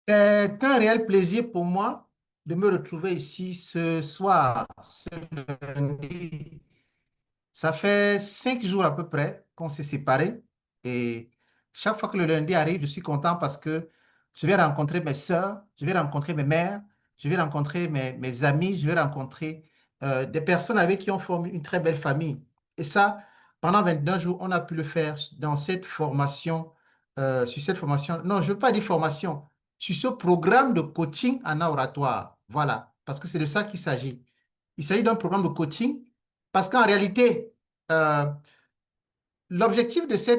C'est un réel plaisir pour moi de me retrouver ici ce soir, ce lundi. Ça fait 5 jours à peu près qu'on s'est séparés et chaque fois que le lundi arrive, je suis content parce que je vais rencontrer mes sœurs, je vais rencontrer mes mères, je vais rencontrer mes amis, je vais rencontrer des personnes avec qui on forme une très belle famille. Et ça, pendant 21 jours, on a pu le faire dans cette formation, sur cette formation. Non, je ne veux pas dire formation, sur ce programme de coaching en oratoire. Voilà, parce que c'est de ça qu'il s'agit. Il s'agit d'un programme de coaching parce qu'en réalité, euh, l'objectif de ces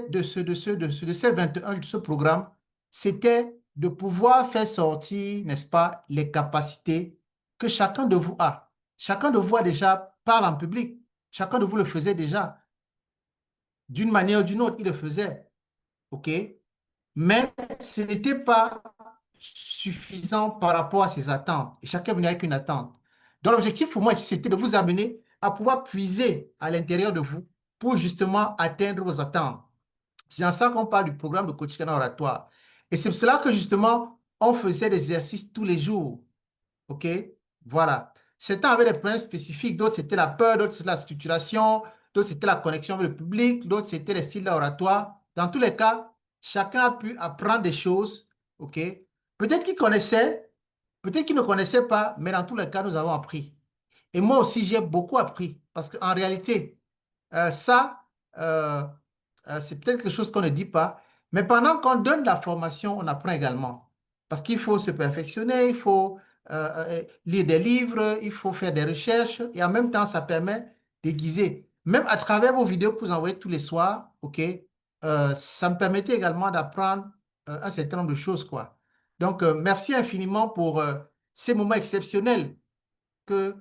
21 de ce programme, c'était de pouvoir faire sortir, n'est-ce pas, les capacités que chacun de vous a. Chacun de vous a déjà parle en public. Chacun de vous le faisait déjà. D'une manière ou d'une autre, il le faisait. OK? Mais ce n'était pas suffisant par rapport à ses attentes. Et chacun venait avec une attente. Donc, l'objectif pour moi ici, c'était de vous amener à pouvoir puiser à l'intérieur de vous pour justement atteindre vos attentes. C'est en ça qu'on parle du programme de coaching en oratoire. Et c'est pour cela que justement, on faisait des exercices tous les jours. OK? Voilà. Certains avaient des problèmes spécifiques, d'autres c'était la peur, d'autres c'était la structuration, d'autres c'était la connexion avec le public, d'autres c'était les styles d'oratoire. Dans tous les cas, chacun a pu apprendre des choses. OK? Peut-être qu'il connaissait, peut-être qu'il ne connaissait pas, mais dans tous les cas, nous avons appris. Et moi aussi, j'ai beaucoup appris parce qu'en réalité, ça, euh, c'est peut-être quelque chose qu'on ne dit pas, mais pendant qu'on donne la formation, on apprend également. Parce qu'il faut se perfectionner, il faut lire des livres, il faut faire des recherches, et en même temps, ça permet d'aiguiser. Même à travers vos vidéos que vous envoyez tous les soirs, OK, ça me permettait également d'apprendre un certain nombre de choses, quoi. Donc, merci infiniment pour ces moments exceptionnels que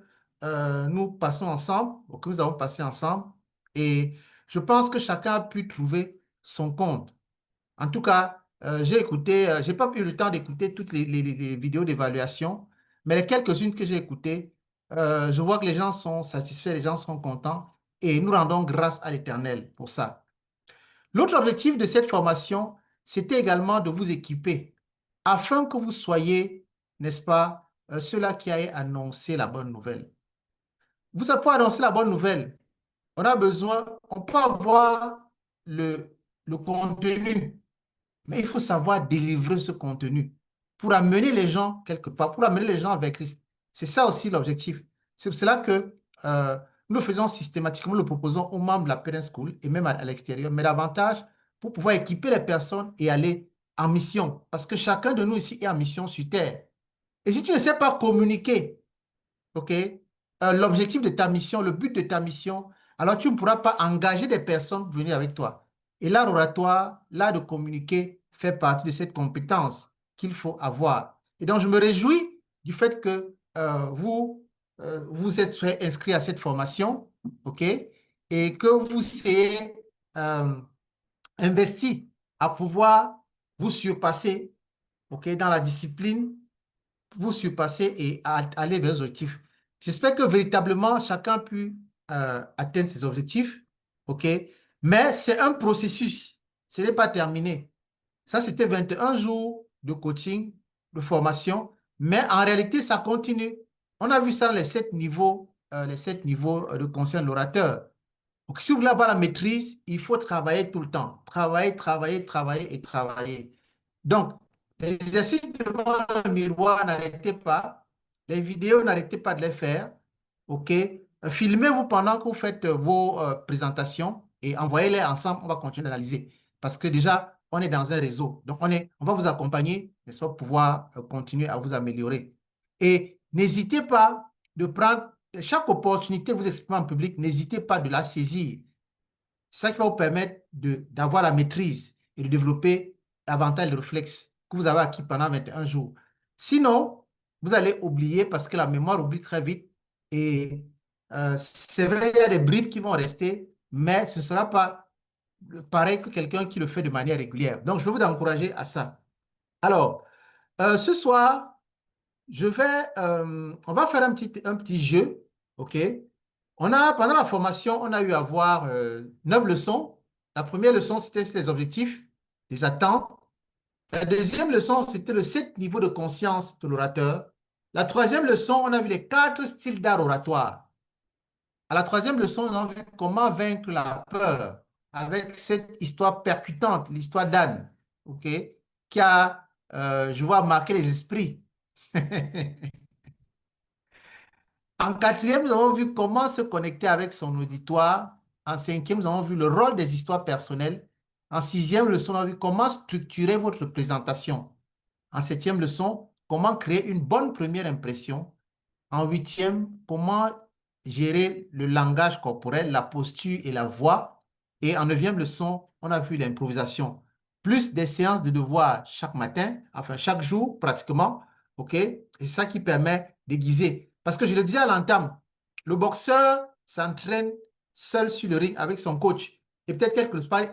nous passons ensemble, ou que nous avons passé ensemble. Et je pense que chacun a pu trouver son compte. En tout cas, j'ai écouté, j'ai pas eu le temps d'écouter toutes les vidéos d'évaluation, mais les quelques-unes que j'ai écoutées, je vois que les gens sont satisfaits, les gens sont contents, et nous rendons grâce à l'Éternel pour ça. L'autre objectif de cette formation, c'était également de vous équiper afin que vous soyez, n'est-ce pas, ceux-là qui aillent annoncer la bonne nouvelle. Vous savez, pour annoncer la bonne nouvelle, on a besoin, on peut avoir le, le contenu, mais il faut savoir délivrer ce contenu pour amener les gens quelque part, pour amener les gens vers Christ. C'est ça aussi l'objectif. C'est pour cela que nous le faisons systématiquement, nous le proposons aux membres de la Parent School et même à l'extérieur, mais davantage pour pouvoir équiper les personnes et aller en mission. Parce que chacun de nous ici est en mission sur Terre. Et si tu ne sais pas communiquer, OK? L'objectif de ta mission, le but de ta mission, alors tu ne pourras pas engager des personnes pour venir avec toi. Et l'art oratoire, l'art de communiquer fait partie de cette compétence qu'il faut avoir. Et donc, je me réjouis du fait que vous êtes inscrit à cette formation, OK? Et que vous soyez euh, investi à pouvoir vous surpasser, OK, dans la discipline vous surpasser et aller vers les objectifs. J'espère que véritablement chacun a pu atteindre ses objectifs, OK? Mais c'est un processus, ce n'est pas terminé. Ça, c'était 21 jours de coaching, de formation, mais en réalité, ça continue. On a vu ça dans les 7 niveaux de conscience de l'orateur. Donc, si vous voulez avoir la maîtrise, il faut travailler tout le temps. Travailler, travailler, travailler et travailler. Donc, les exercices devant le miroir, n'arrêtez pas. Les vidéos, n'arrêtez pas de les faire. OK? Filmez-vous pendant que vous faites vos présentations et envoyez-les ensemble. On va continuer d'analyser. Parce que déjà, on est dans un réseau. Donc, on va vous accompagner, n'est-ce pas, pour pouvoir continuer à vous améliorer. Et n'hésitez pas de prendre chaque opportunité de vous exprimer en public, n'hésitez pas de la saisir. C'est ça qui va vous permettre d'avoir la maîtrise et de développer davantage le réflexe que vous avez acquis pendant 21 jours. Sinon, vous allez oublier parce que la mémoire oublie très vite. Et c'est vrai, il y a des bribes qui vont rester, mais ce ne sera pas pareil que quelqu'un qui le fait de manière régulière. Donc, je vais vous encourager à ça. Alors, ce soir, on va faire un petit jeu, OK? Pendant la formation, on a eu à voir 9 leçons. La première leçon, c'était sur les objectifs, les attentes. La deuxième leçon, c'était le 7 niveaux de conscience de l'orateur. La troisième leçon, on a vu les 4 styles d'art oratoire. À la troisième leçon, on a vu comment vaincre la peur avec cette histoire percutante, l'histoire d'Anne, ok, qui a, je vois, marqué les esprits. En quatrième, nous avons vu comment se connecter avec son auditoire. En cinquième, nous avons vu le rôle des histoires personnelles. En sixième leçon, on a vu comment structurer votre présentation. En septième leçon, comment créer une bonne première impression. En huitième, comment gérer le langage corporel, la posture et la voix. Et en neuvième leçon, on a vu l'improvisation. Plus des séances de devoir chaque matin, enfin chaque jour pratiquement. OK? C'est ça qui permet d'aiguiser. Parce que je le disais à l'entame, le boxeur s'entraîne seul sur le ring avec son coach et peut-être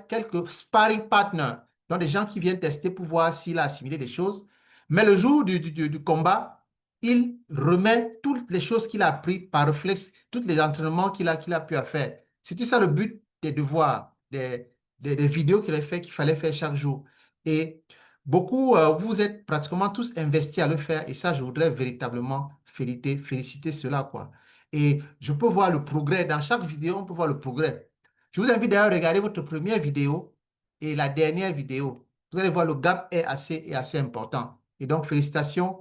quelques sparring partners, donc des gens qui viennent tester pour voir s'il a assimilé des choses. Mais le jour du combat, il remet toutes les choses qu'il a appris par réflexe, tous les entraînements qu'il a pu faire. C'était ça le but des devoirs, des vidéos qu'il a fait, qu'il fallait faire chaque jour. Et beaucoup, vous êtes pratiquement tous investis à le faire. Et ça, je voudrais véritablement féliciter cela, quoi. Et je peux voir le progrès. Dans chaque vidéo, on peut voir le progrès. Je vous invite d'ailleurs à regarder votre première vidéo et la dernière vidéo. Vous allez voir, le gap est assez important. Et donc, félicitations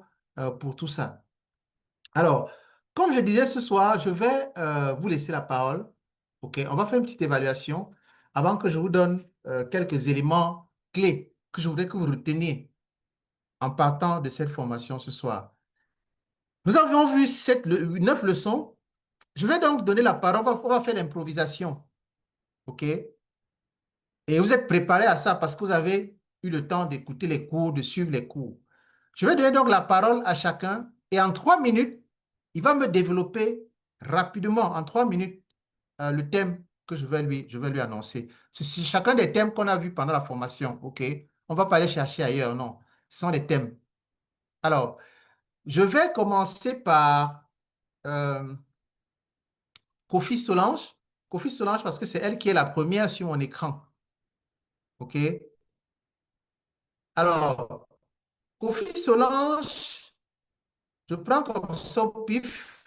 pour tout ça. Alors, comme je disais ce soir, je vais vous laisser la parole. OK, on va faire une petite évaluation avant que je vous donne quelques éléments clés que je voudrais que vous reteniez en partant de cette formation ce soir. Nous avions vu 9 leçons. Je vais donc donner la parole. On va faire l'improvisation. OK? Et vous êtes préparés à ça parce que vous avez eu le temps d'écouter les cours, de suivre les cours. Je vais donner donc la parole à chacun et en 3 minutes, il va me développer rapidement, en 3 minutes, le thème que je vais lui annoncer. C'est chacun des thèmes qu'on a vus pendant la formation, OK? On ne va pas aller chercher ailleurs, non. Ce sont des thèmes. Alors, je vais commencer par euh, Kofi Solange. Kofi Solange parce que c'est elle qui est la première sur mon écran, OK? Alors, Kofi Solange, je prends comme ça au pif,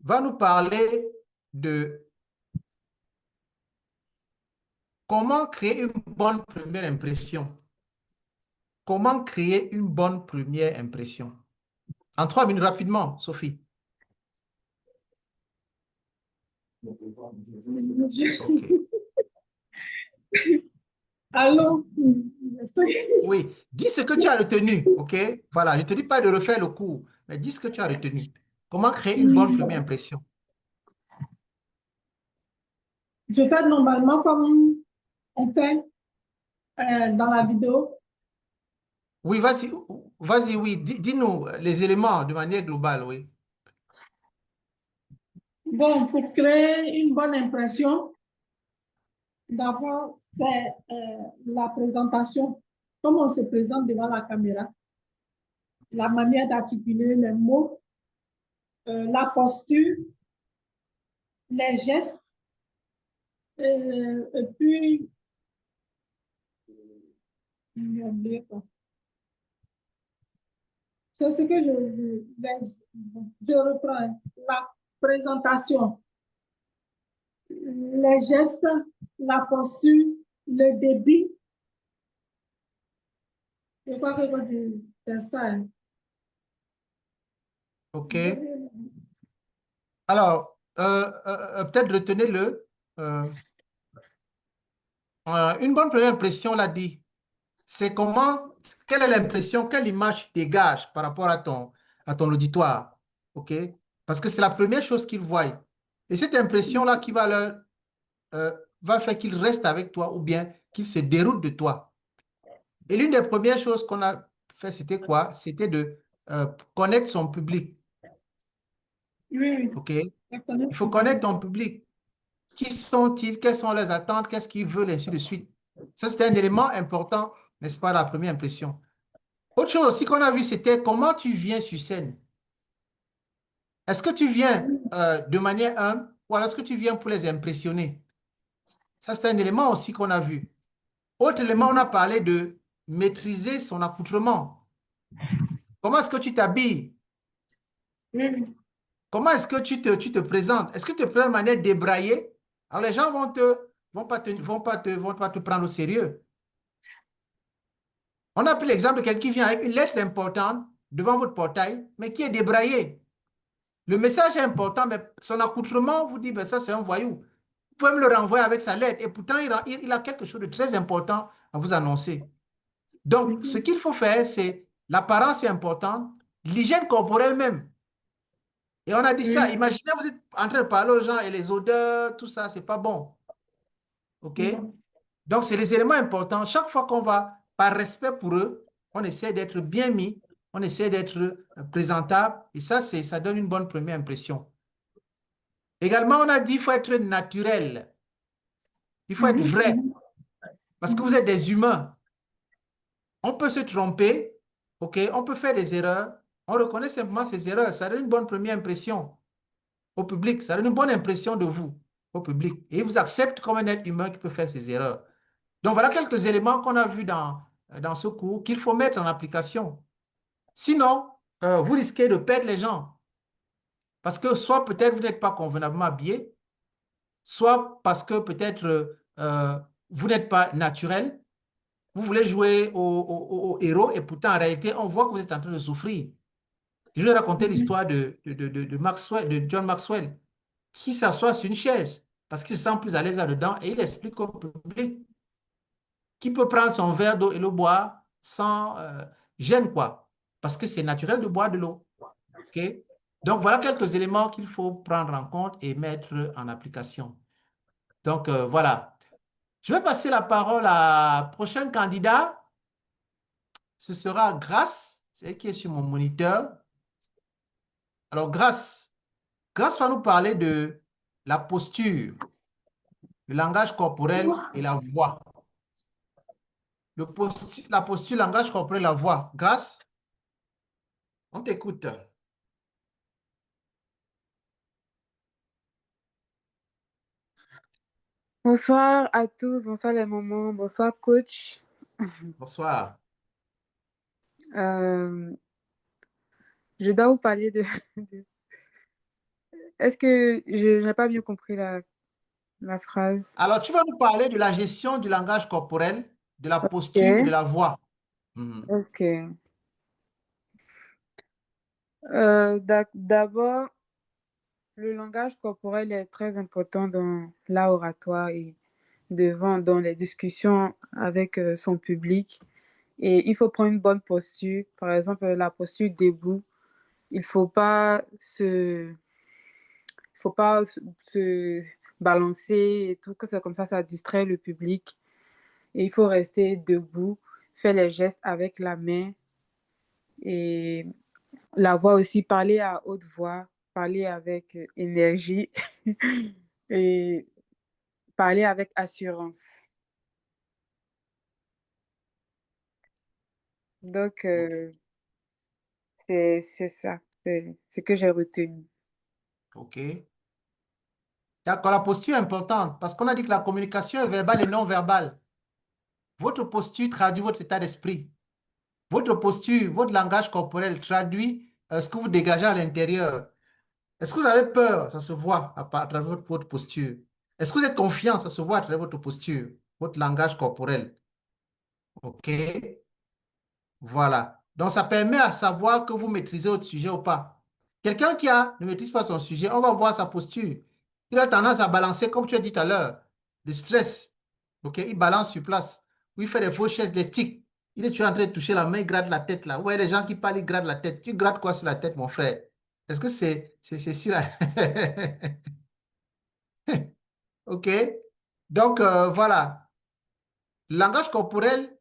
va nous parler de comment créer une bonne première impression. Comment créer une bonne première impression? En 3 minutes, rapidement, Sophie. OK. Allô? Oui, dis ce que tu as retenu, OK? Voilà, je ne te dis pas de refaire le cours, mais dis ce que tu as retenu. Comment créer une bonne première impression? Je fais normalement comme on fait dans la vidéo. Oui, vas-y, oui, dis-nous les éléments de manière globale, oui. Bon, pour créer une bonne impression, d'abord, c'est la présentation. Comment on se présente devant la caméra, la manière d'articuler les mots, la posture, les gestes, et puis, j'ai oublié quoi. C'est ce que je reprends. La présentation, les gestes, la posture, le débit. Je crois que quand tu fais ça, hein. OK. Alors, peut-être retenez-le. Une bonne première impression, on l'a dit. C'est quelle est l'impression, quelle image tu dégages par rapport à ton auditoire. OK? Parce que c'est la première chose qu'ils voient. Et cette impression-là qui euh, va faire qu'ils restent avec toi ou bien qu'ils se déroutent de toi. Et l'une des premières choses qu'on a fait, c'était quoi? C'était de connaître son public. Oui, OK? je connais Il faut ton connaître public. ton public. Qui sont-ils? Quelles sont leurs attentes? Qu'est-ce qu'ils veulent, ainsi de suite. Ça, c'est un élément important, n'est-ce pas, la première impression. Autre chose aussi qu'on a vu, c'était comment tu viens sur scène. Est-ce que tu viens de manière humble ou alors est-ce que tu viens pour les impressionner? Ça, c'est un élément aussi qu'on a vu. Autre élément, on a parlé de maîtriser son accoutrement. Comment est-ce que tu t'habilles? Mhm. Comment est-ce que tu te présentes? Est-ce que tu te présentes de manière débraillée? Alors les gens vont pas te prendre au sérieux. On a pris l'exemple de quelqu'un qui vient avec une lettre importante devant votre portail, mais qui est débraillé. Le message est important, mais son accoutrement vous dit, ben ça c'est un voyou. Vous pouvez me le renvoyer avec sa lettre, et pourtant il a quelque chose de très important à vous annoncer. Donc, ce Mhm. qu'il faut faire, c'est l'apparence est importante, l'hygiène corporelle même. Et on a dit ça. Mhm. Imaginez, vous êtes en train de parler aux gens et les odeurs, tout ça, c'est pas bon. OK? Non. Donc, c'est les éléments importants. Chaque fois qu'on va, par respect pour eux, on essaie d'être bien mis, on essaie d'être présentable. Et ça donne une bonne première impression. Également, on a dit qu'il faut être naturel. Il faut être Mhm. vrai. Mhm. Parce que vous Mhm. êtes des humains. On peut se tromper. OK? On peut faire des erreurs. On reconnaît simplement ces erreurs. Ça donne une bonne première impression au public. Ça donne une bonne impression de vous au public. Et il vous accepte comme un être humain qui peut faire ses erreurs. Donc, voilà quelques éléments qu'on a vus dans ce cours qu'il faut mettre en application. Sinon, vous risquez de perdre les gens. Parce que soit peut-être vous n'êtes pas convenablement habillé, soit parce que peut-être vous n'êtes pas naturel. Vous voulez jouer au héros et pourtant, en réalité, on voit que vous êtes en train de souffrir. Je vais raconter Mhm. l'histoire de Maxwell, de John Maxwell, qui s'assoit sur une chaise parce qu'il se sent plus à l'aise là-dedans et il explique au public qui peut prendre son verre d'eau et le boire sans gêne, quoi. Parce que c'est naturel de boire de l'eau. OK? Donc, voilà quelques éléments qu'il faut prendre en compte et mettre en application. Donc, voilà. Je vais passer la parole à la prochaine candidat. Ce sera Grace, c'est elle qui est sur mon moniteur. Alors, Grace va nous parler de la posture, le langage corporel et la voix. La posture, le langage corporel et la voix. Grace, on t'écoute. Bonsoir à tous, bonsoir les mamans, bonsoir coach. Bonsoir. Euh, je dois vous parler de- Est-ce que je n'ai pas bien compris la phrase? Alors, tu vas nous parler de la gestion du langage corporel, de la posture et de Ok, la voix. Mhm. ok. D'abord, le langage corporel est très important dans l'oratoire et dans les discussions avec son public. Et il faut prendre une bonne posture, par exemple la posture debout. Il faut pas se balancer et tout, que c'est comme ça distrait le public. Et il faut rester debout, faire les gestes avec la main et la voix aussi, parler à haute voix, parler avec énergie et parler avec assurance. Donc, c'est ça, c'est ce que j'ai retenu. OK. D'accord, la posture est importante parce qu'on a dit que la communication est verbale et non verbale. Votre posture traduit votre état d'esprit. Votre posture, votre langage corporel traduit ce que vous dégagez à l'intérieur. Est-ce que vous avez peur? Ça se voit à travers votre posture. Est-ce que vous êtes confiant? Ça se voit à travers votre posture, votre langage corporel. OK? Voilà. Donc, ça permet à savoir que vous maîtrisez votre sujet ou pas. Quelqu'un ne maîtrise pas son sujet, on va voir sa posture. Il a tendance à balancer, comme tu as dit tout à l'heure, le stress. OK? Il balance sur place. Ou il fait des fausses chaises, des tics. Tu es en train de toucher la main, il gratte la tête là. Ouais, les gens qui parlent, ils grattent la tête. Tu grattes quoi sur la tête, mon frère? Est-ce que c'est sûr? OK? Donc, voilà. Le langage corporel,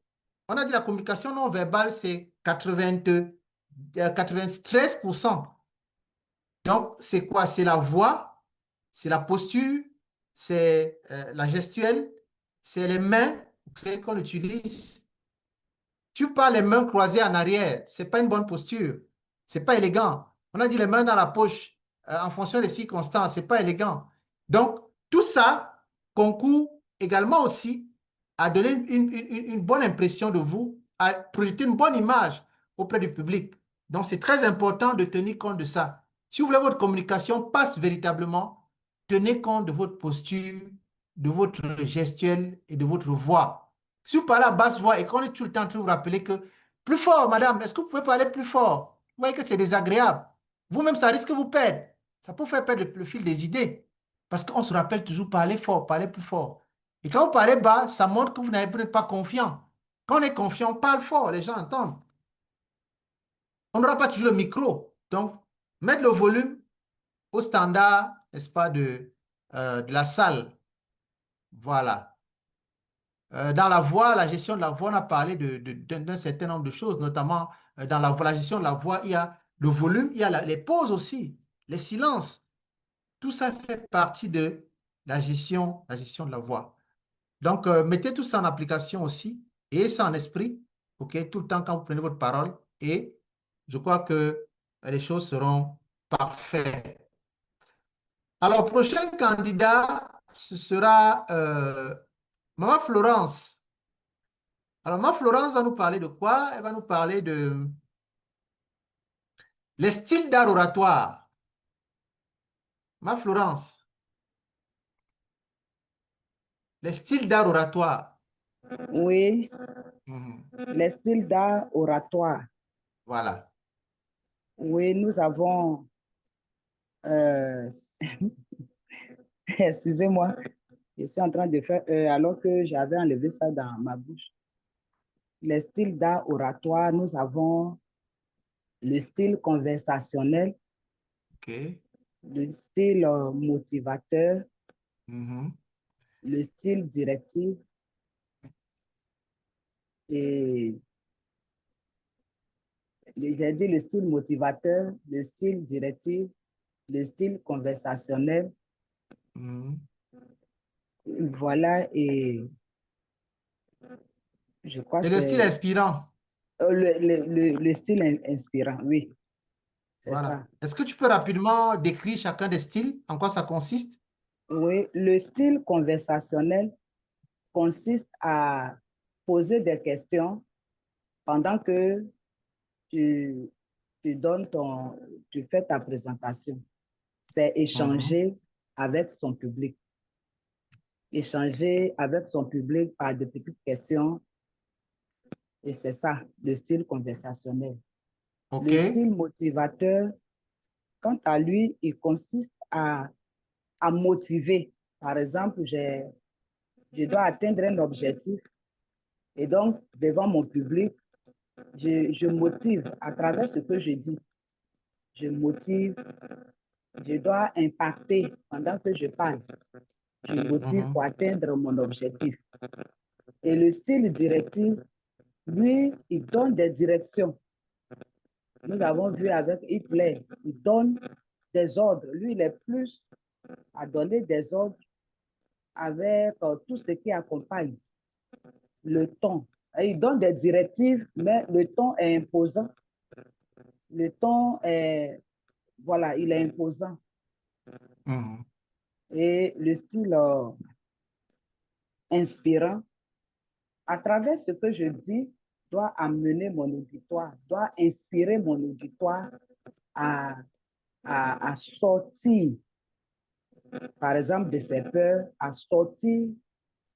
on a dit la communication non verbale, c'est 93%. Donc, c'est quoi? C'est la voix, c'est la posture, c'est la gestuelle, c'est les mains ok, qu'on utilise. Tu parles les mains croisées en arrière, c'est pas une bonne posture, c'est pas élégant. On a dit les mains dans la poche en fonction des circonstances, c'est pas élégant. Donc, tout ça concourt également aussi à donner une bonne impression de vous à projeter une bonne image auprès du public. Donc, c'est très important de tenir compte de ça. Si vous voulez votre communication passe véritablement, tenez compte de votre posture, de votre gestuelle et de votre voix. Si vous parlez à basse voix et qu'on est tout le temps en train de vous rappeler que plus fort, madame, est-ce que vous pouvez parler plus fort? Vous voyez que c'est désagréable. Vous-même, ça risque de vous perdre. Ça peut faire perdre le fil des idées. Parce qu'on se rappelle toujours parler fort, parler plus fort. Et quand vous parlez bas, ça montre que vous n'êtes pas confiant. Quand on est confiant, on parle fort, les gens entendent. On n'aura pas toujours le micro. Donc, mettre le volume au standard, n'est-ce pas, de la salle. Voilà. Dans la voix, la gestion de la voix, on a parlé d'un certain nombre de choses, notamment dans la gestion de la voix, il y a le volume, il y a les pauses aussi, les silences. Tout ça fait partie de la gestion de la voix. Donc, mettez tout ça en application aussi et ça en esprit, OK, tout le temps quand vous prenez votre parole et je crois que les choses seront parfaites. Alors, prochain candidat, ce sera Maman Florence. Alors, Maman Florence va nous parler de quoi? Elle va nous parler de les styles d'art oratoire. Maman Florence, les styles d'art oratoire. Oui, Mhm. les styles d'art oratoire. Voilà. Oui, nous avons, euh, excusez-moi, je suis en train de faire, alors que j'avais enlevé ça dans ma bouche. Les styles d'art oratoire, nous avons le style conversationnel, OK. le style motivateur, Mhm. le style directif et j'ai dit le style motivateur, le style directif, le style conversationnel. Mhm. Voilà, et je crois Et que le style c'est inspirant. le style inspirant, oui, c'est Voilà. ça. Est-ce que tu peux rapidement décrire chacun des styles, en quoi ça consiste? Oui, le style conversationnel consiste à poser des questions pendant que tu, tu fais ta présentation. C'est Mhm. échanger avec son public. Échanger avec son public par de petites questions, et c'est ça, le style conversationnel. OK. Le style motivateur, quant à lui, il consiste à motiver. Par exemple, je dois atteindre un objectif et donc, devant mon public, je motive à travers ce que je dis. Je motive, je dois impacter pendant que je parle. Je motive pour Mhm. atteindre mon objectif. Et le style directif, lui, il donne des directions. Nous avons vu avec Hitler, il donne des ordres. Lui, il est plus à donner des ordres avec tout ce qui accompagne le ton. Et il donne des directives, mais le ton est imposant. Le ton est, voilà, il est imposant. Mhm. Et le style inspirant, à travers ce que je dis, doit amener mon auditoire, doit inspirer mon auditoire à, à sortir, par exemple, de ses peurs, à sortir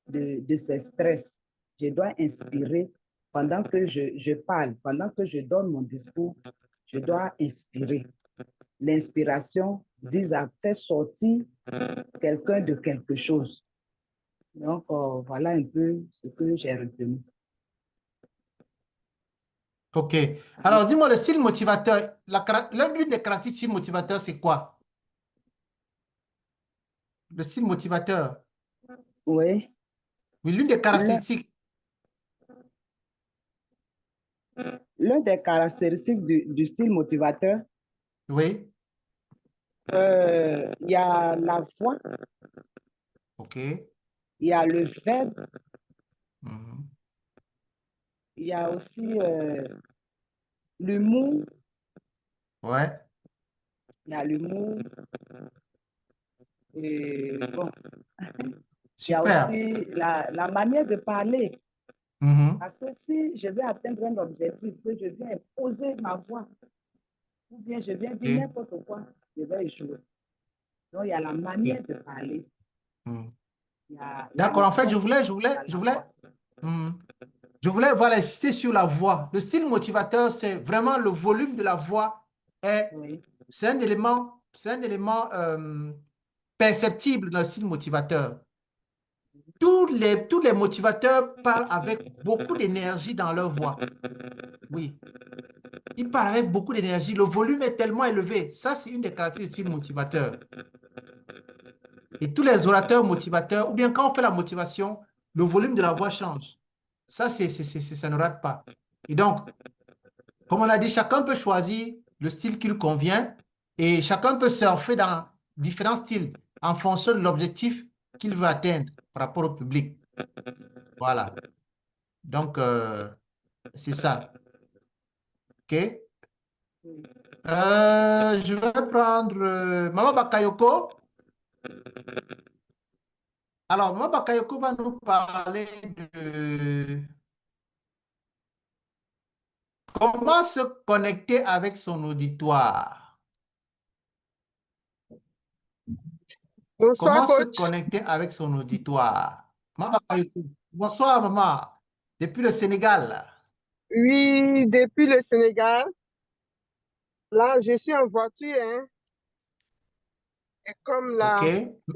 de ses stress. Je dois inspirer pendant que je parle, pendant que je donne mon discours, je dois inspirer. L'inspiration vise à faire sortir quelqu'un de quelque chose. Donc, voilà un peu ce que j'ai retenu. OK. Alors, dis-moi, le style motivateur, l'une des caractéristiques du style motivateur, c'est quoi? Le style motivateur. Oui, Oui, l'une des l'un caractéristiques. l'un des caractéristiques du style motivateur, Oui. il y a la voix, OK. il y a le verbe, Mhm. il y a aussi l'humour, Ouais. il y a l'humour, et bon, il y a Super. aussi la manière de parler. Mhm. Parce que si je veux atteindre un objectif, que je viens poser ma voix, ou bien je viens dire Ok, n'importe quoi, je vais échouer. Donc, il y a la manière ok. de parler, Mhm. il y a D'accord. le En fait, ton dans je la voulais, voix. mhm. Je voulais voilà, insister sur la voix. Le style motivateur, c'est vraiment le volume de la voix. Est, Oui, c'est un élément perceptible dans le style motivateur. Tous les motivateurs parlent avec beaucoup d'énergie dans leur voix. Oui, ils parlent avec beaucoup d'énergie. Le volume est tellement élevé. Ça, c'est une des caractéristiques du style motivateur. Et tous les orateurs motivateurs, ou bien quand on fait la motivation, le volume de la voix change. Ça, ça ne rate pas. Et donc, comme on a dit, chacun peut choisir le style qui lui convient et chacun peut surfer dans différents styles en fonction de l'objectif qu'il veut atteindre par rapport au public. Voilà. Donc, c'est ça. OK? oui. Je vais prendre Maman Bakayoko. Alors, Maman Bakayoko va nous parler de comment se connecter avec son auditoire. Bonsoir, Comment se coach. connecter avec son auditoire? Maman Bakayoko. Bonsoir, maman. Depuis le Sénégal. Oui, depuis le Sénégal. Là, je suis en voiture, hein. Et comme OK? là,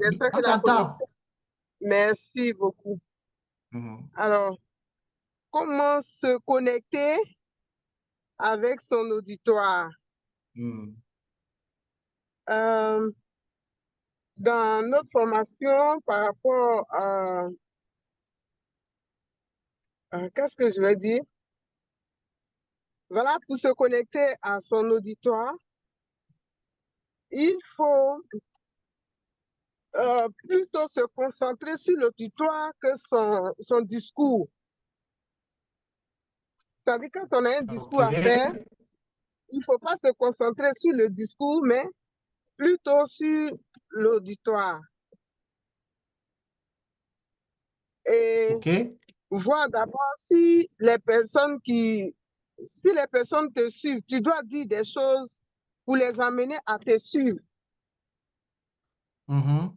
j'espère que On la t'entend. connexion. Merci beaucoup. Mhm. Alors, comment se connecter avec son auditoire? Mhm. Euh, dans notre formation par rapport qu'est-ce que je vais dire? Voilà, pour se connecter à son auditoire, il faut plutôt se concentrer sur l'auditoire que son discours. C'est-à-dire, quand on a un discours à faire, OK. il ne faut pas se concentrer sur le discours, mais plutôt sur l'auditoire. Et OK. voir d'abord si les personnes te suivent, tu dois dire des choses pour les amener à te suivre. Mhm.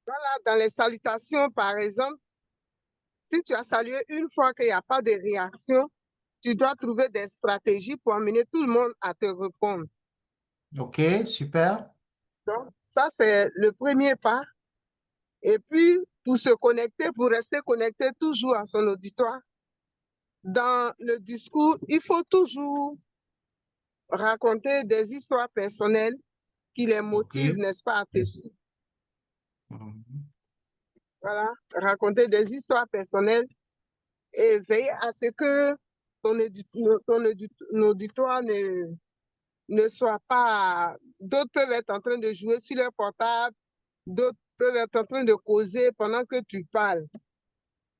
Voilà, dans les salutations, par exemple, si tu as salué une fois qu'il n'y a pas de réaction, tu dois trouver des stratégies pour amener tout le monde à te répondre. OK, super. Donc, ça, c'est le premier pas. Et puis, pour se connecter, pour rester connecté toujours à son auditoire, dans le discours, il faut toujours raconter des histoires personnelles qui les motivent, OK. n'est-ce pas, à te suivre. Mhm. Voilà, raconter des histoires personnelles et veiller à ce que ton auditoire ne soit pas. D'autres peuvent être en train de jouer sur leur portable, d'autres peuvent être en train de causer pendant que tu parles.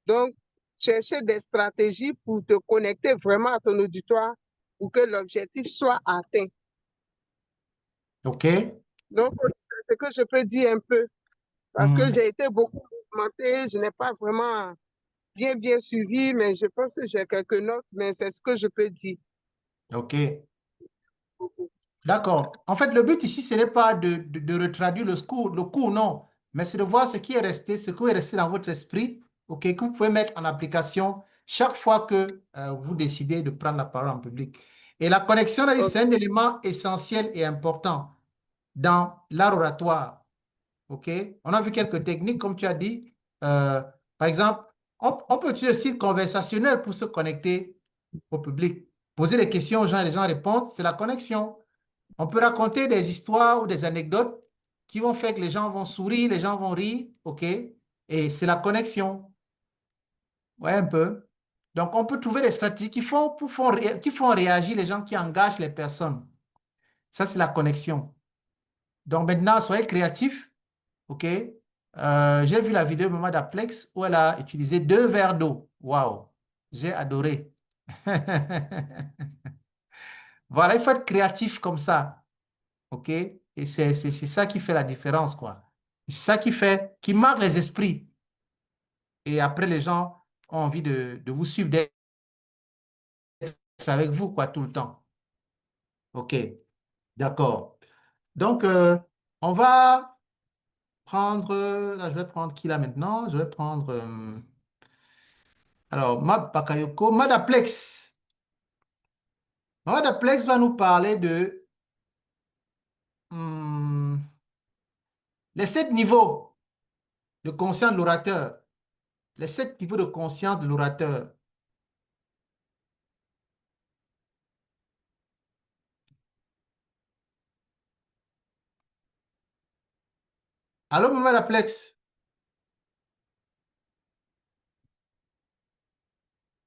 Donc, chercher des stratégies pour te connecter vraiment à ton auditoire pour que l'objectif soit atteint. OK. Donc, c'est ce que je peux dire un peu, parce que Mhm. j'ai été beaucoup mouvementée, je n'ai pas vraiment bien suivi, mais je pense que j'ai quelques notes, mais c'est ce que je peux dire. OK. D'accord. En fait, le but ici, ce n'est pas de retraduire le cours, non, mais c'est de voir ce qui est resté, ce qui est resté dans votre esprit, OK, que vous pouvez mettre en application chaque fois que vous décidez de prendre la parole en public. Et la connexion, là, Ok, c'est un élément essentiel et important dans l'art oratoire. OK? On a vu quelques techniques, comme tu as dit. Euh, Par exemple, on peut utiliser le style conversationnel pour se connecter au public. Poser des questions aux gens et les gens répondent, c'est la connexion. On peut raconter des histoires ou des anecdotes qui vont faire que les gens vont sourire, les gens vont rire, OK? Et c'est la connexion. Ouais, un peu. Donc, on peut trouver des stratégies qui font réagir les gens, qui engagent les personnes. Ça, c'est la connexion. Donc, maintenant, soyez créatifs. OK? J'ai vu la vidéo de Maman d'Aplex où elle a utilisé 2 verres d'eau. Waouh! J'ai adoré. Voilà, il faut être créatif comme ça. OK? Et c'est ça qui fait la différence, quoi. C'est ça qui marque les esprits. Et après, les gens ont envie de vous suivre, d'être avec vous, quoi, tout le temps. OK, d'accord. Donc, on va prendre, là, je vais prendre qui là maintenant? Je vais prendre, alors, Bakayoko, Madaplex. Madaplex va nous parler de hum, les 7 niveaux de conscience de l'orateur. Les 7 niveaux de conscience de l'orateur. Allô, Madaplex?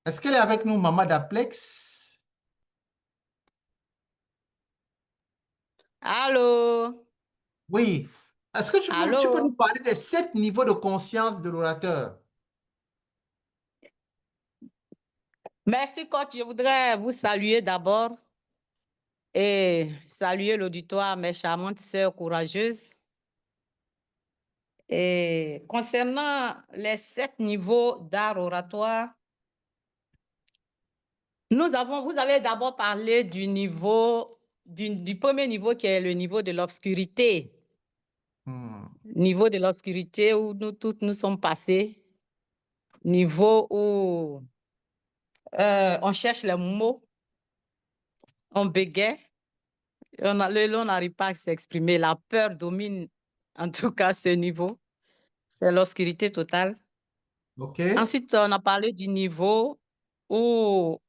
Est-ce qu'elle est avec nous, Maman Daplex? Allô? Oui. Est-ce que tu peux nous Allô? parler des 7 niveaux de conscience de l'orateur? Merci, coach. Je voudrais vous saluer d'abord et saluer l'auditoire, mes charmantes sœurs courageuses. Et concernant les 7 niveaux d'art oratoire, vous avez d'abord parlé du premier niveau qui est le niveau de l'obscurité. Hmm. Niveau de l'obscurité où nous toutes nous sommes passés. Niveau où on cherche les mots, on bégaye. On n'arrive pas à s'exprimer. La peur domine, en tout cas, ce niveau. C'est l'obscurité totale. OK. Ensuite, on a parlé du niveau où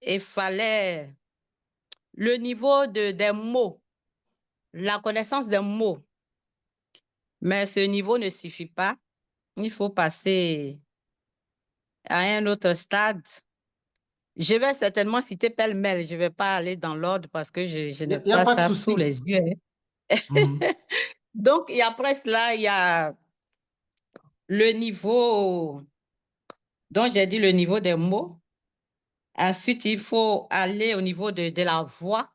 il fallait le niveau des mots, la connaissance des mots. Mais ce niveau ne suffit pas. Il faut passer à un autre stade. Je vais certainement citer pêle-mêle. Je ne vais pas aller dans l'ordre parce que je Il n'ai n'y a pas pas de ça sous souci. les yeux. Hmm. Donc, et après cela, il y a le niveau dont j'ai dit le niveau des mots. Ensuite, il faut aller au niveau de la voix,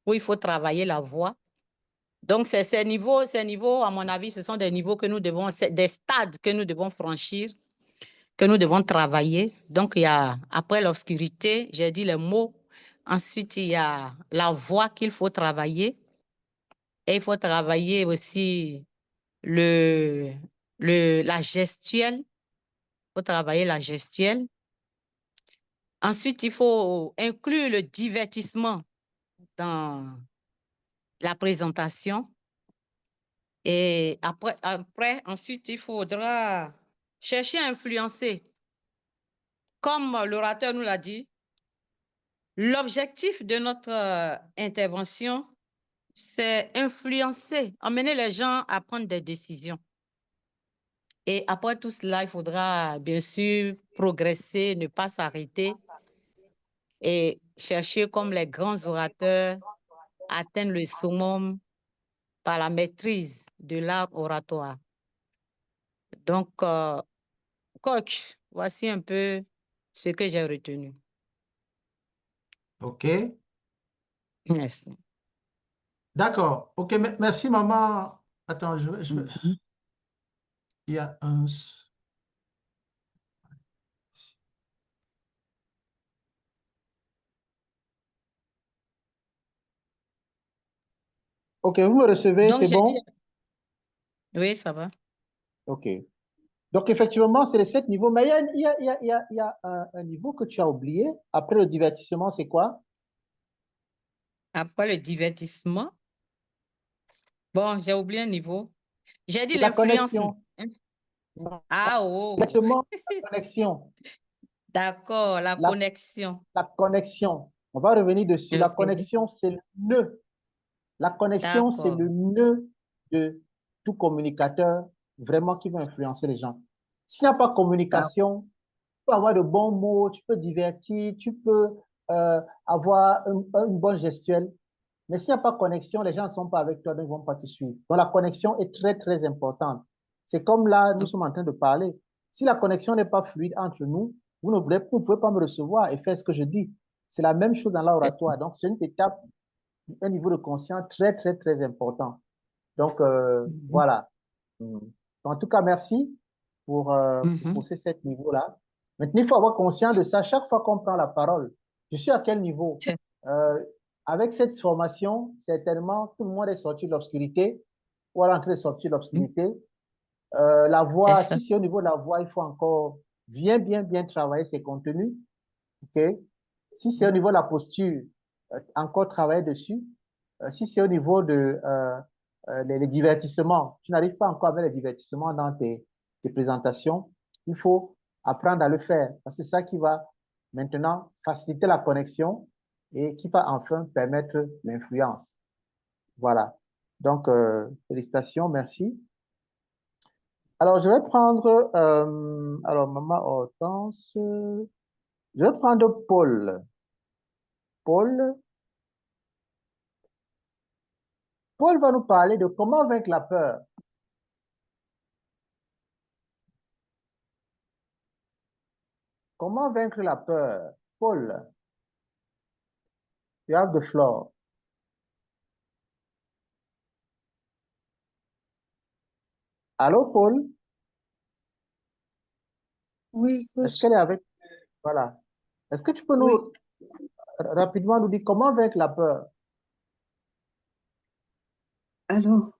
où il faut travailler la voix. Donc, ces niveaux, à mon avis, ce sont des niveaux que nous devons, des stades que nous devons franchir, que nous devons travailler. Donc, il y a, après l'obscurité, j'ai dit les mots. Ensuite, il y a la voix qu'il faut travailler. Et il faut travailler aussi la gestuelle. Il faut travailler la gestuelle. Ensuite, il faut inclure le divertissement dans la présentation. Et ensuite, il faudra chercher à influencer. Comme l'orateur nous l'a dit, l'objectif de notre intervention, c'est influencer, emmener les gens à prendre des décisions. Et après tout cela, il faudra bien sûr progresser, ne pas s'arrêter et chercher comme les grands orateurs, atteindre le summum par la maîtrise de l'art oratoire. Donc, coach, voici un peu ce que j'ai retenu. OK. Merci. D'accord. OK, merci, maman. Attends, Mhm. il y a un... OK, vous me recevez, Donc, c'est j'ai dit, bon? oui, ça va. OK. Donc, effectivement, c'est les 7 niveaux, mais il y a un niveau que tu as oublié. Après le divertissement, c'est quoi? Après le divertissement, bon, j'ai oublié un niveau. J'ai dit C'est la l'influence. connexion. Ah, oh, Exactement, la connexion. d'accord, la La, connexion. la connexion. On va revenir dessus. La Ok, connexion, c'est le nœud. La connexion, c'est d'accord. le nœud de tout communicateur vraiment qui va influencer les gens. S'il n'y a pas de communication, tu peux avoir de bons mots, tu peux divertir, tu peux avoir une bonne gestuelle, mais s'il n'y a pas de connexion, les gens ne sont pas avec toi, donc ils ne vont pas te suivre. Donc la connexion est très, très importante. C'est comme là, nous sommes en train de parler. Si la connexion n'est pas fluide entre nous, vous ne pouvez pas me recevoir et faire ce que je dis. C'est la même chose dans l'oratoire. Donc, c'est une étape, un niveau de conscience très, très, très important. Donc, Mhm. voilà. En tout cas, merci pour Mhm. ces 7 niveaux-là. Maintenant, il faut avoir conscience de ça chaque fois qu'on prend la parole. Je suis à quel niveau? C'est Avec cette formation, certainement, tout le monde est sorti de l'obscurité ou à l'entrée de sortir de l'obscurité. La c'est voix, ça. si c'est au niveau de la voix, il faut encore bien travailler ses contenus. OK? Si c'est au niveau de la posture, encore travailler dessus. Si c'est au niveau de les divertissements, tu n'arrives pas encore avec les divertissements dans tes présentations, il faut apprendre à le faire. Parce que c'est ça qui va maintenant faciliter la connexion et qui va enfin permettre l'influence. Voilà. Donc, félicitations, merci. Alors, je vais prendre, alors, Maman Hortense, je vais prendre Paul. Paul, Paul va nous parler de comment vaincre la peur. Comment vaincre la peur? Paul, you have the floor. Allô, Paul? Oui, Est-ce coach. qu'elle est avec? Voilà. Est-ce que tu peux Oui. nous rapidement nous dire comment vaincre la peur? Alors,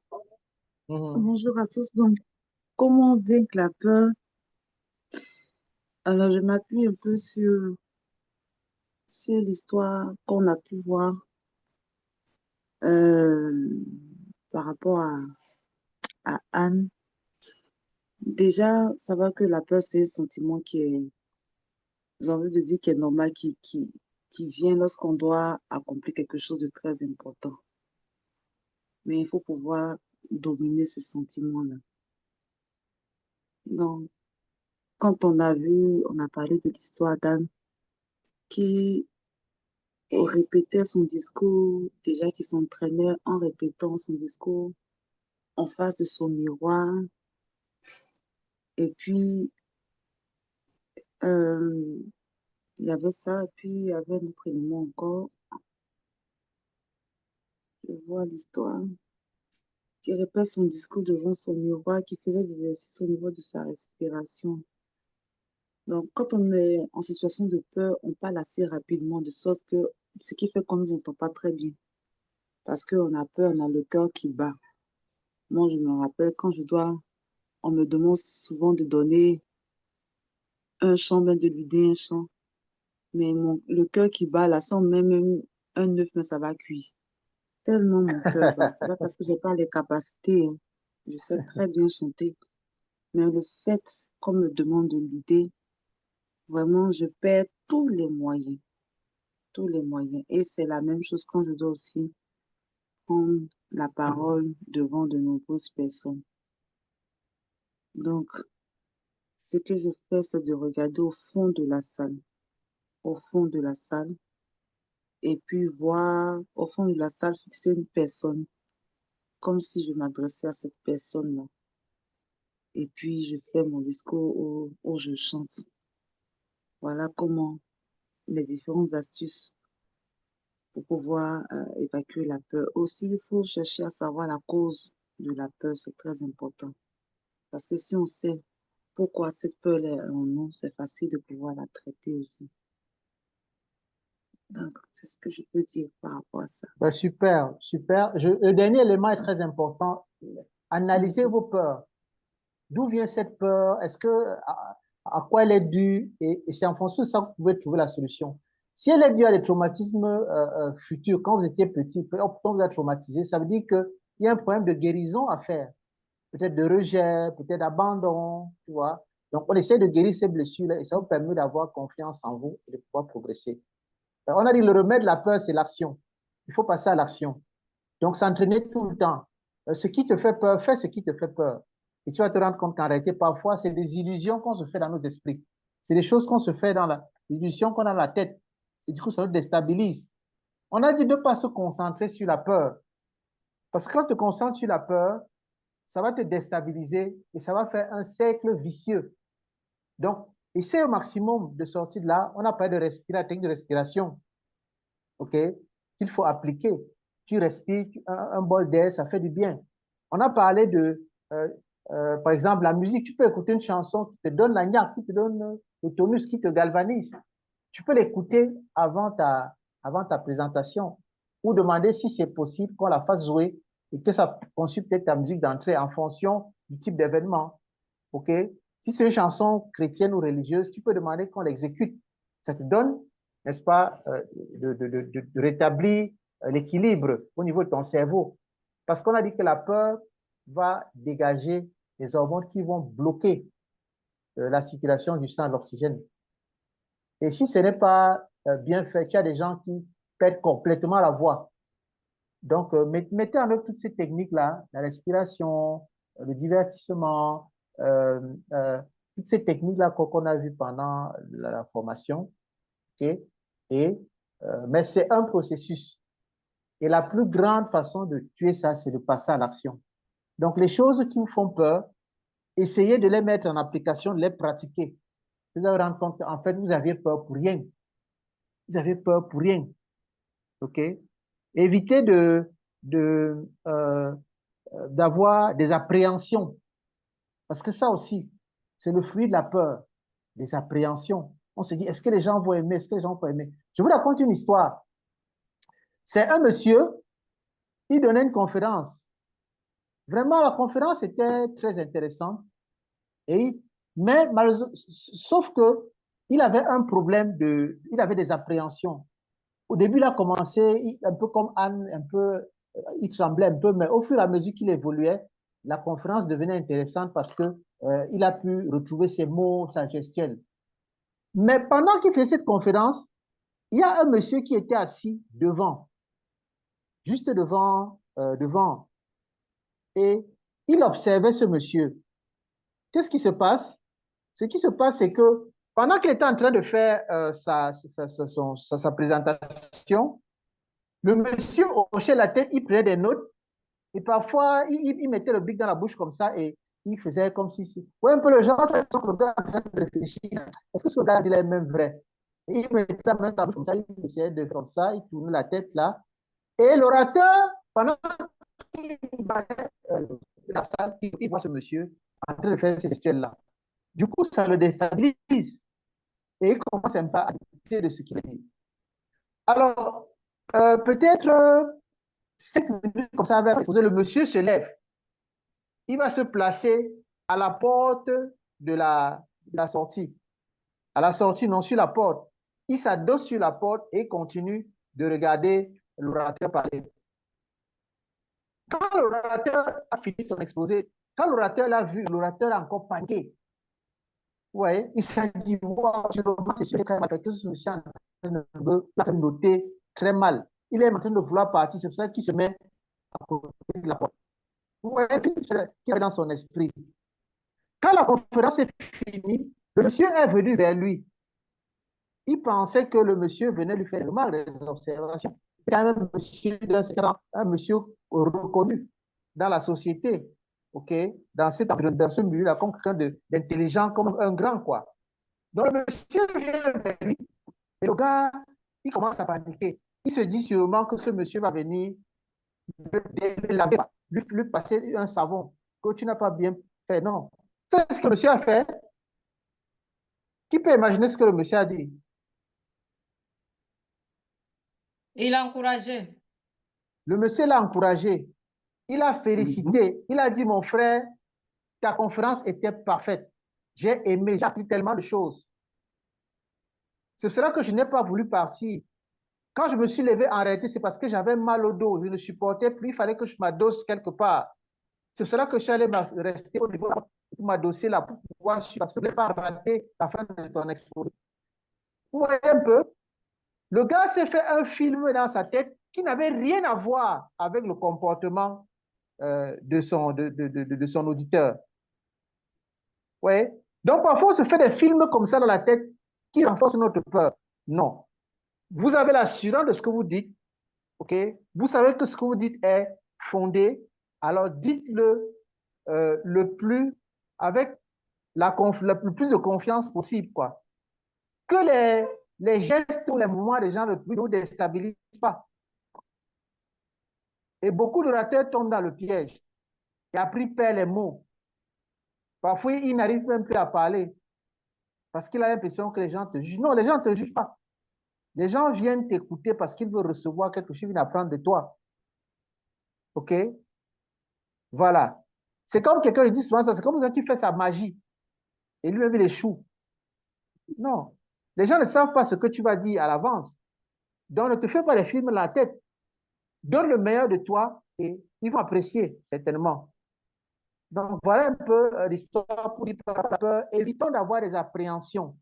Mhm. bonjour à tous. Donc, comment vaincre la peur? Alors, je m'appuie un peu sur l'histoire qu'on a pu voir euh, par rapport à Anne. Déjà, ça va que la peur, c'est un sentiment qui est, j'ai envie de dire, qui est normal, qui vient lorsqu'on doit accomplir quelque chose de très important. Mais il faut pouvoir dominer ce sentiment-là. Donc, quand on a parlé de l'histoire d'Anne, qui répétait son discours, déjà qui s'entraînait en répétant son discours en face de son miroir. Et puis, euh, il y avait ça, et puis il y avait un autre élément encore. Je vois l'histoire. Qui répète son discours devant son miroir, qui faisait des exercices au niveau de sa respiration. Donc, quand on est en situation de peur, on parle assez rapidement, de sorte que ce qui fait qu'on ne nous entend pas très bien. Parce qu'on a peur, on a le cœur qui bat. Moi, je me rappelle quand on me demande souvent de donner un chant, ben de l'idée un chant. Mais le cœur qui bat, là, sans même un œuf, mais ça va cuire. Tellement mon cœur bat. C'est pas parce que j'ai pas les capacités, hein. Je sais très bien chanter. Mais le fait qu'on me demande de l'idée, vraiment, je perds tous les moyens. Tous les moyens. Et c'est la même chose quand je dois aussi prendre la parole devant de nombreuses personnes. Donc, ce que je fais, c'est de regarder au fond de la salle. Au fond de la salle. Et puis voir au fond de la salle fixer une personne, comme si je m'adressais à cette personne-là. Et puis je fais mon discours où je chante. Voilà comment les différentes astuces pour pouvoir évacuer la peur. Aussi, il faut chercher à savoir la cause de la peur, c'est très important. Parce que si on sait pourquoi cette peur est en nous, c'est facile de pouvoir la traiter aussi. Donc, c'est ce que je peux dire par rapport à ça. Ben, super, super. Le dernier élément est très important. Analysez vos peurs. D'où vient cette peur? Est-ce que, à quoi elle est due? Et c'est en fonction de ça que vous pouvez trouver la solution. Si elle est due à des traumatismes futurs, quand vous étiez petit, quand vous êtes traumatisé, ça veut dire qu'il y a un problème de guérison à faire. Peut-être de rejet, peut-être d'abandon, tu vois. Donc, on essaie de guérir ces blessures-là et ça vous permet d'avoir confiance en vous et de pouvoir progresser. On a dit le remède de la peur, c'est l'action. Il faut passer à l'action. Donc, s'entraîner tout le temps. Ce qui te fait peur, fais ce qui te fait peur. Et tu vas te rendre compte qu'en réalité, parfois, c'est des illusions qu'on se fait dans nos esprits. C'est des choses qu'on se fait dans l'illusion qu'on a dans la tête. Et du coup, ça nous déstabilise. On a dit de ne pas se concentrer sur la peur. Parce que quand tu te concentres sur la peur, ça va te déstabiliser et ça va faire un cercle vicieux. Donc, essaie au maximum de sortir de là. On a parlé de respirer, la technique de respiration. OK? Qu'il faut appliquer. Tu respires, un bol d'air, ça fait du bien. On a parlé de, par exemple, la musique. Tu peux écouter une chanson qui te donne la niaque, qui te donne le tonus qui te galvanise. Tu peux l'écouter avant ta présentation ou demander si c'est possible qu'on la fasse jouer et que ça consulte peut-être ta musique d'entrée en fonction du type d'événement. OK? Si c'est une chanson chrétienne ou religieuse, tu peux demander qu'on l'exécute. Ça te donne, n'est-ce pas, de rétablir l'équilibre au niveau de ton cerveau. Parce qu'on a dit que la peur va dégager des hormones qui vont bloquer la circulation du sang, l'oxygène. Et si ce n'est pas bien fait, tu as des gens qui perdent complètement la voix. Donc, mettez en œuvre toutes ces techniques-là, la respiration, le divertissement, toutes ces techniques-là qu'on a vues pendant la formation. Okay? Mais c'est un processus. Et la plus grande façon de tuer ça, c'est de passer à l'action. Donc, les choses qui vous font peur, essayez de les mettre en application, de les pratiquer. Vous allez vous rendre compte qu'en fait, vous aviez peur pour rien. Vous avez peur pour rien. OK? Évitez d'avoir des appréhensions. Parce que ça aussi, c'est le fruit de la peur, des appréhensions. On se dit, est-ce que les gens vont aimer? Est-ce que les gens vont aimer? Je vous raconte une histoire. C'est un monsieur, il donnait une conférence. Vraiment, la conférence était très intéressante. Mais malheureusement, sauf que il avait un problème il avait des appréhensions. Au début, il a commencé un peu comme Anne, il tremblait un peu, mais au fur et à mesure qu'il évoluait, la conférence devenait intéressante parce que il a pu retrouver ses mots, sa gestuelle. Mais pendant qu'il faisait cette conférence, il y a un monsieur qui était assis devant, juste devant, et il observait ce monsieur. Qu'est-ce qui se passe? Ce qui se passe, c'est que pendant qu'il était en train de faire sa présentation, le monsieur hochait la tête, il prenait des notes, et parfois, il mettait le bic dans la bouche comme ça, et il faisait comme si... Ouais, un peu le genre, le gars en train de réfléchir. Est-ce que ce gars dit est même vrai? Et il mettait la main dans la bouche comme ça, il essayait de comme ça, il tournait la tête là. Et l'orateur, pendant qu'il battait la salle, il voit ce monsieur en train de faire ces gestuels-là. Du coup, ça le déstabilise. Et il commence un peu à douter de ce qu'il dit. Alors, peut-être 5 minutes comme ça, le monsieur se lève. Il va se placer à la porte de la sortie. À la sortie, non, sur la porte. Il s'adosse sur la porte et continue de regarder l'orateur parler. Quand l'orateur a fini son exposé, quand l'orateur l'a vu, l'orateur a encore paniqué. Ouais, il s'est dit, wow, c'est sûr qu'il y a quelque chose que monsieur est en train de noter très mal. Il est en train de vouloir partir, c'est pour ça qu'il se met à côté de la porte. Vous voyez qu'il est dans son esprit. Quand la conférence est finie, le monsieur est venu vers lui. Il pensait que le monsieur venait lui faire le mal des observations. C'est quand même un monsieur reconnu dans la société, ok, dans ce milieu-là, comme quelqu'un d'intelligent, comme un grand, quoi. Donc, le monsieur vient vers lui, et le gars, il commence à paniquer. Il se dit sûrement que ce monsieur va venir lui passer un savon que tu n'as pas bien fait. Non. C'est ce que le monsieur a fait. Qui peut imaginer ce que le monsieur a dit? Il a encouragé. Le monsieur l'a encouragé. Il a félicité. Il a dit, mon frère, ta conférence était parfaite. J'ai aimé, j'ai appris tellement de choses. C'est pour cela que je n'ai pas voulu partir. Quand je me suis levé en réalité, c'est parce que j'avais mal au dos. Je ne supportais plus, il fallait que je m'adosse quelque part. C'est pour cela que je suis allé rester au niveau pour m'adosser là, pour pouvoir suivre, parce que je ne voulais pas rater la fin de ton exposé. Vous voyez un peu, le gars s'est fait un film dans sa tête qui n'avait rien à voir avec le comportement de son auditeur. Ouais. Donc, parfois, on se fait des films comme ça dans la tête qui renforcent notre peur. Non. Vous avez l'assurance de ce que vous dites. OK? Vous savez que ce que vous dites est fondé. Alors, dites-le le plus avec le plus de confiance possible, quoi. Que les gestes ou les mouvements des gens ne vous déstabilisent pas. Et beaucoup d'orateurs tombent dans le piège. Et après, ils perdent les mots. Parfois, ils n'arrivent même plus à parler. parce qu'il a l'impression que les gens te jugent. Non, les gens ne te jugent pas. Les gens viennent t'écouter parce qu'ils veulent recevoir quelque chose, ils viennent apprendre de toi. OK? Voilà. C'est comme quelqu'un qui dit souvent ça, c'est comme quelqu'un qui fait sa magie et lui-même il échoue. Non. Les gens ne savent pas ce que tu vas dire à l'avance. Donc, ne te fais pas les films dans la tête. Donne le meilleur de toi et ils vont apprécier, certainement. Donc, voilà un peu l'histoire pour dire par rapport. Évitons d'avoir des appréhensions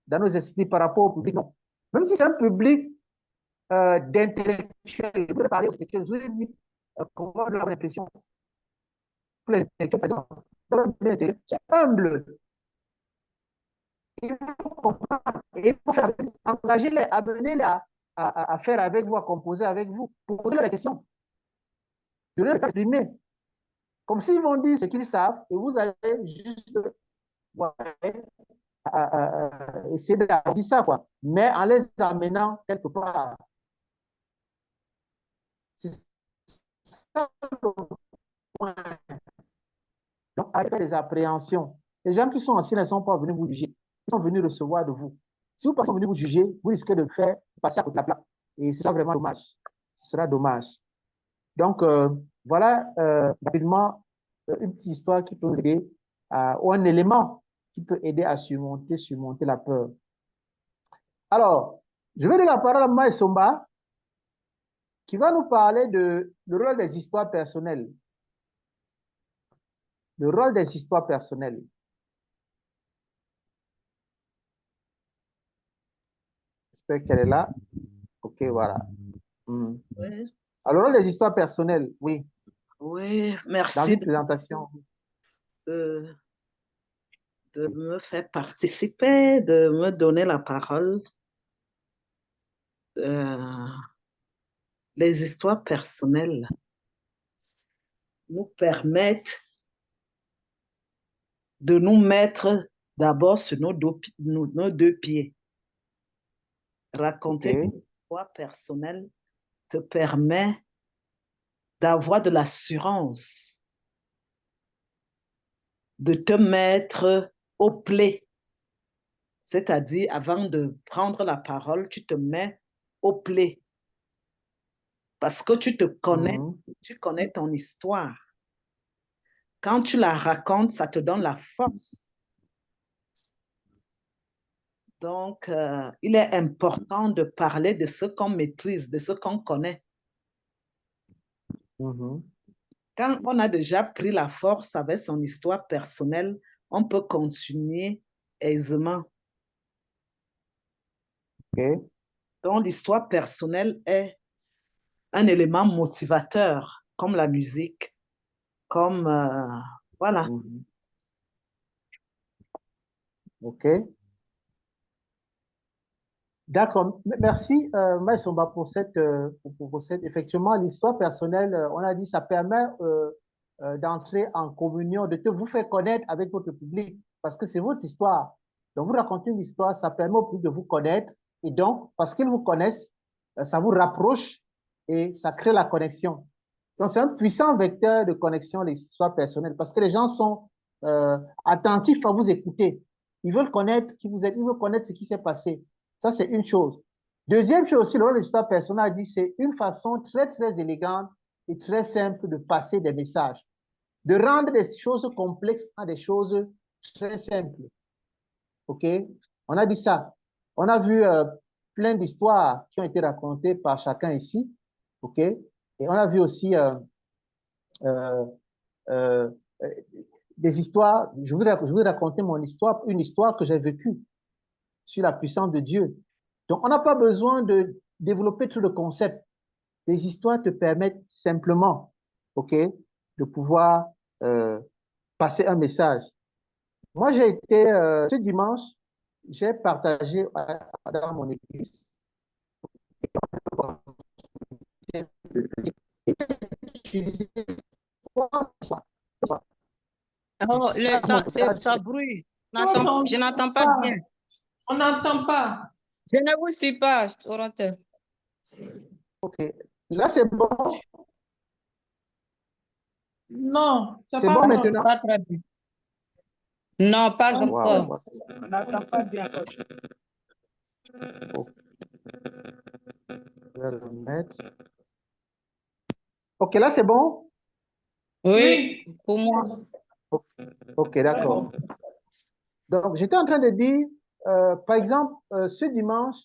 dans nos esprits par rapport au public. Non. Même si c'est un public d'intellectuels, vous parler aux intellectuels, je vous ai dit comment on a l'impression pour les intellectuels, par exemple, c'est humble. Il faut comprendre et il faut faire, engager-les, amener-les à faire avec vous, à composer avec vous, pour poser la question, de leur exprimer. Comme s'ils vont dire ce qu'ils savent et vous allez juste ouais, essayer de dire ça, quoi. Mais en les amenant quelque part. C'est ça le point. Donc, avec les appréhensions. Les gens qui sont anciens ne sont pas venus vous juger. Ils sont venus recevoir de vous. Si vous pensez venir vous juger, vous risquez de faire passer à côté de la plaque. Et ce sera vraiment dommage. Ce sera dommage. Donc, voilà rapidement une petite histoire qui peut aider ou un élément qui peut aider à surmonter la peur. Alors, je vais donner la parole à Maï Somba qui va nous parler de le rôle des histoires personnelles. Le rôle des histoires personnelles. J'espère qu'elle est là. OK, voilà. Oui, Alors, les histoires personnelles, oui, oui, dans merci une présentation. de me faire participer, de me donner la parole. Les histoires personnelles nous permettent de nous mettre d'abord sur nos deux pieds. Raconter OK. une histoire personnelle te permet d'avoir de l'assurance, de te mettre au play. C'est-à-dire, avant de prendre la parole, tu te mets au play. Parce que tu te connais, tu connais ton histoire. Quand tu la racontes, ça te donne la force. Donc, il est important de parler de ce qu'on maîtrise, de ce qu'on connaît. Quand on a déjà pris la force avec son histoire personnelle, on peut continuer aisément. OK. Donc, l'histoire personnelle est un élément motivateur, comme la musique, comme, voilà. OK. D'accord. Merci, Maïsomba, pour cette, effectivement, l'histoire personnelle, on a dit, ça permet d'entrer en communion, vous faire connaître avec votre public, parce que c'est votre histoire. Donc, vous racontez une histoire, ça permet au public de vous connaître, et donc, parce qu'ils vous connaissent, ça vous rapproche et ça crée la connexion. Donc, c'est un puissant vecteur de connexion, l'histoire personnelle, parce que les gens sont attentifs à vous écouter. Ils veulent connaître qui vous êtes, ils veulent connaître ce qui s'est passé. Ça, c'est une chose. Deuxième chose aussi, le rôle de l'histoire personnelle a dit, c'est une façon très, très élégante et très simple de passer des messages, de rendre des choses complexes à des choses très simples. OK? On a dit ça. On a vu plein d'histoires qui ont été racontées par chacun ici. OK? Et on a vu aussi des histoires. Je voudrais raconter mon histoire, une histoire que j'ai vécue sur la puissance de Dieu. Donc, on n'a pas besoin de développer tout le concept. Les histoires te permettent simplement, OK, de pouvoir passer un message. Moi, j'ai été, ce dimanche, j'ai partagé dans mon église. Oh, ça bruit. Je n'entends pas bien. On n'entend pas. Je ne vous suis pas, orateur. OK. Là, c'est bon. Non, c'est bon maintenant. Pas très bien. Non, pas On Waouh, encore. On n'entend pas bien. ok, je vais le mettre. Ok, là c'est bon? Oui, Oui, pour c'est moi. bon. Ok, C'est d'accord. bon. Donc, j'étais en train de dire, par exemple, ce dimanche,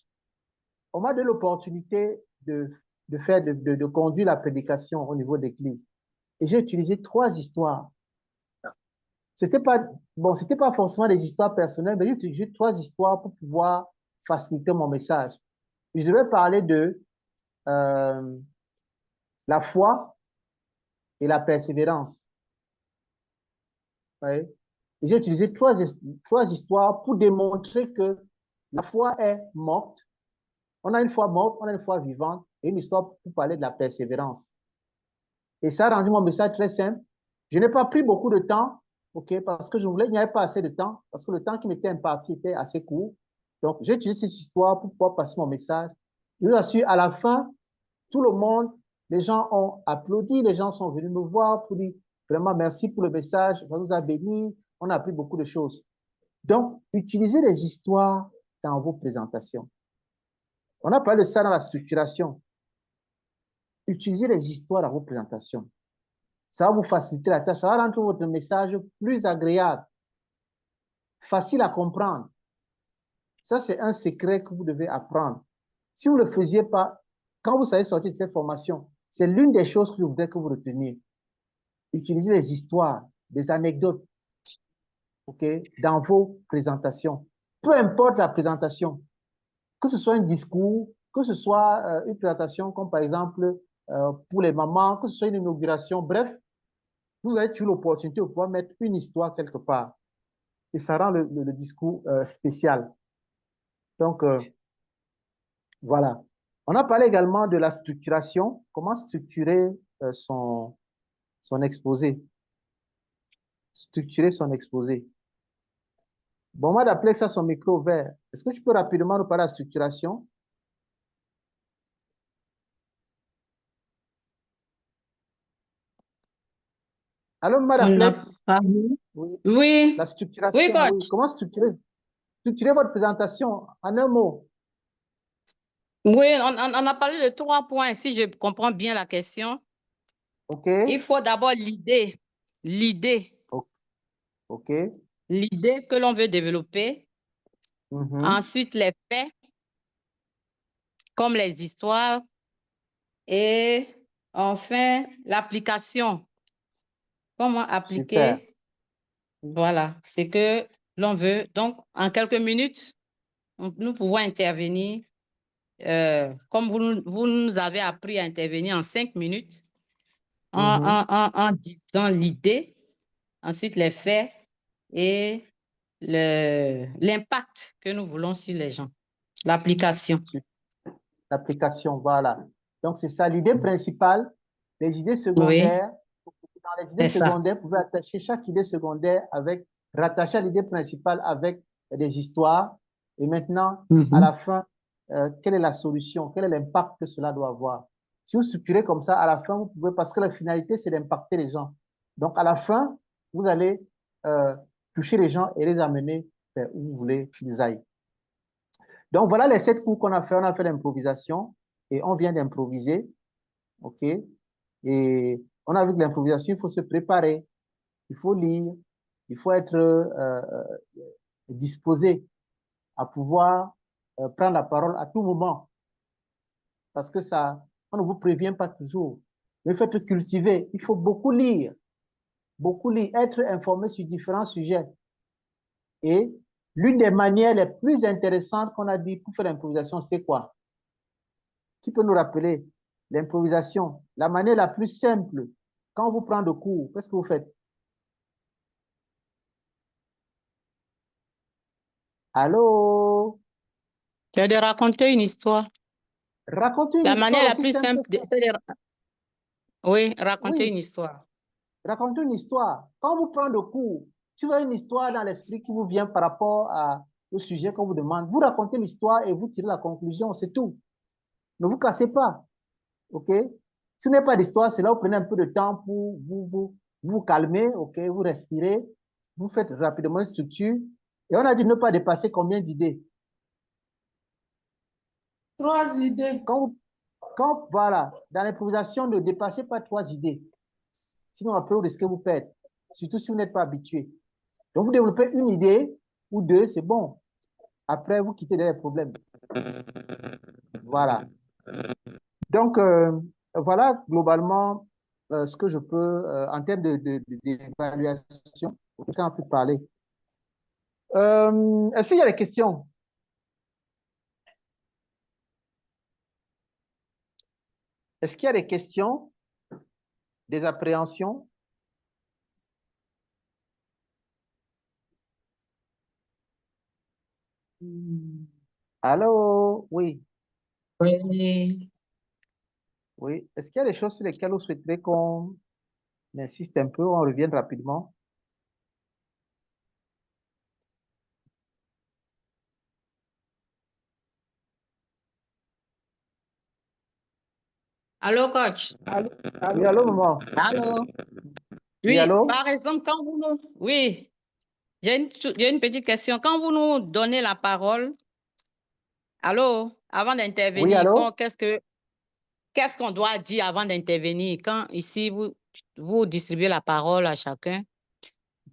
on m'a donné l'opportunité de conduire la prédication au niveau de l'église. Et j'ai utilisé 3 histoires. C'était pas, bon, c'était pas forcément des histoires personnelles, mais j'ai utilisé 3 histoires pour pouvoir faciliter mon message. Je devais parler de euh, la foi et la persévérance. Ouais. Et j'ai utilisé 3 histoires pour démontrer que la foi est morte. On a une foi morte, on a une foi vivante et une histoire pour parler de la persévérance. Et ça a rendu mon message très simple. Je n'ai pas pris beaucoup de temps, ok, parce que je voulais, il n'y avait pas assez de temps, parce que le temps qui m'était imparti était assez court. Donc, j'ai utilisé cette histoire pour pouvoir passer mon message. Je vous assure, à la fin, tout le monde, les gens ont applaudi, les gens sont venus me voir pour dire vraiment merci pour le message, ça nous a bénis, on a appris beaucoup de choses. Donc, utilisez les histoires dans vos présentations. On a parlé de ça dans la structuration. Utilisez les histoires dans vos présentations. Ça va vous faciliter la tâche, ça va rendre votre message plus agréable, facile à comprendre. Ça, c'est un secret que vous devez apprendre. Si vous ne le faisiez pas, quand vous savez sortir de cette formation, c'est l'une des choses que je voudrais que vous reteniez. Utilisez les histoires, des anecdotes, ok, dans vos présentations. Peu importe la présentation, que ce soit un discours, que ce soit une présentation comme par exemple pour les mamans, que ce soit une inauguration, bref, vous avez toujours l'opportunité de pouvoir mettre une histoire quelque part. Et ça rend le discours spécial. Donc, voilà. On a parlé également de la structuration, comment structurer son exposé. Structurer son exposé. Bon, moi, d'appeler ça son micro ouvert. Est-ce que tu peux rapidement nous parler de la structuration? Alors, On Madame n'a Plex, pas. oui, la Oui, oui, structuration, oui. coach. Comment structurer votre présentation en un mot? Oui, on a parlé de 3 points, si je comprends bien la question. OK? Il faut d'abord l'idée, l'idée, OK. l'idée que l'on veut développer. Mhm. Ensuite, les faits, comme les histoires. Et enfin, l'application. Comment Super. appliquer? Voilà, c'est que l'on veut. Donc, en quelques minutes, nous pouvons intervenir. Comme vous nous avez appris à intervenir en 5 minutes, Mhm. en disant l'idée, ensuite les faits et l'impact que nous voulons sur les gens, l'application. L'application, voilà. Donc, c'est ça l'idée principale. Les idées Oui, secondaires, dans les idées c'est ça. secondaires, vous pouvez attacher chaque idée secondaire avec, rattacher à l'idée principale avec des histoires. Et maintenant, à Mhm. la fin, quelle est la solution? Quel est l'impact que cela doit avoir? Si vous structurez comme ça, à la fin, vous pouvez, parce que la finalité, c'est d'impacter les gens. Donc, à la fin, vous allez toucher les gens et les amener vers où vous voulez qu'ils aillent. Donc, voilà les 7 cours qu'on a fait. On a fait l'improvisation et on vient d'improviser. OK? Et on a vu que l'improvisation, il faut se préparer, il faut lire, il faut être disposé à pouvoir prendre la parole à tout moment. Parce que ça, on ne vous prévient pas toujours. Mais il faut être cultivé. Il faut beaucoup lire, être informé sur différents sujets. Et l'une des manières les plus intéressantes qu'on a dit pour faire l'improvisation, c'était quoi? Qui peut nous rappeler l'improvisation, la manière la plus simple, quand on vous prend de cours, qu'est-ce que vous faites? Allô? C'est de raconter une histoire. Racontez une La manière histoire la aussi plus simple simple, que ça. c'est oui, raconter Oui, une histoire. racontez une histoire. Quand on vous prend de cours, si vous avez une histoire dans l'esprit qui vous vient par rapport au sujet qu'on vous demande, vous racontez l'histoire et vous tirez la conclusion, c'est tout. Ne vous cassez pas, OK? Si vous n'avez pas d'histoire, c'est là où vous prenez un peu de temps pour vous calmer, OK? Vous respirez, vous faites rapidement une structure. Et on a dit ne pas dépasser combien d'idées? 3 idées. Voilà, dans l'improvisation, ne dépassez pas 3 idées. Sinon, après, vous risquez de vous perdre. Surtout si vous n'êtes pas habitué. Donc, vous développez une idée ou deux, c'est bon. Après, vous quittez les problèmes. Voilà. Donc, voilà globalement ce que je peux, en termes d'évaluation, quelqu'un a pu parler. Est-ce qu'il y a des questions? Est-ce qu'il y a des questions, des appréhensions? Allô? Oui. Oui. Oui. Est-ce qu'il y a des choses sur lesquelles vous souhaiterez qu'on insiste un peu, on revienne rapidement? Allô, coach? Oui, allô, maman? Allô? Oui, Oui, allô? par exemple, quand vous nous... Oui, j'ai une petite question. Quand vous nous donnez la parole, allô, avant Oui, d'intervenir, allô? qu'est-ce qu'on doit dire avant d'intervenir? Quand ici, vous distribuez la parole à chacun.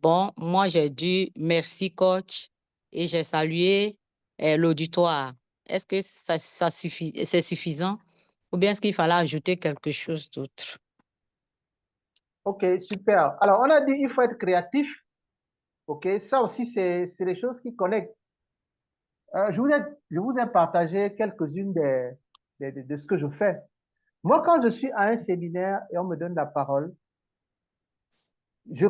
Bon, moi, j'ai dit merci, coach, et j'ai salué l'auditoire. Est-ce que ça suffit, c'est suffisant? Ou bien est-ce qu'il fallait ajouter quelque chose d'autre? Ok, super. Alors, on a dit il faut être créatif. Ok, ça aussi, c'est les choses qui connectent. Je vous ai partagé quelques-unes de ce que je fais. Moi, quand je suis à un séminaire et on me donne la parole, je,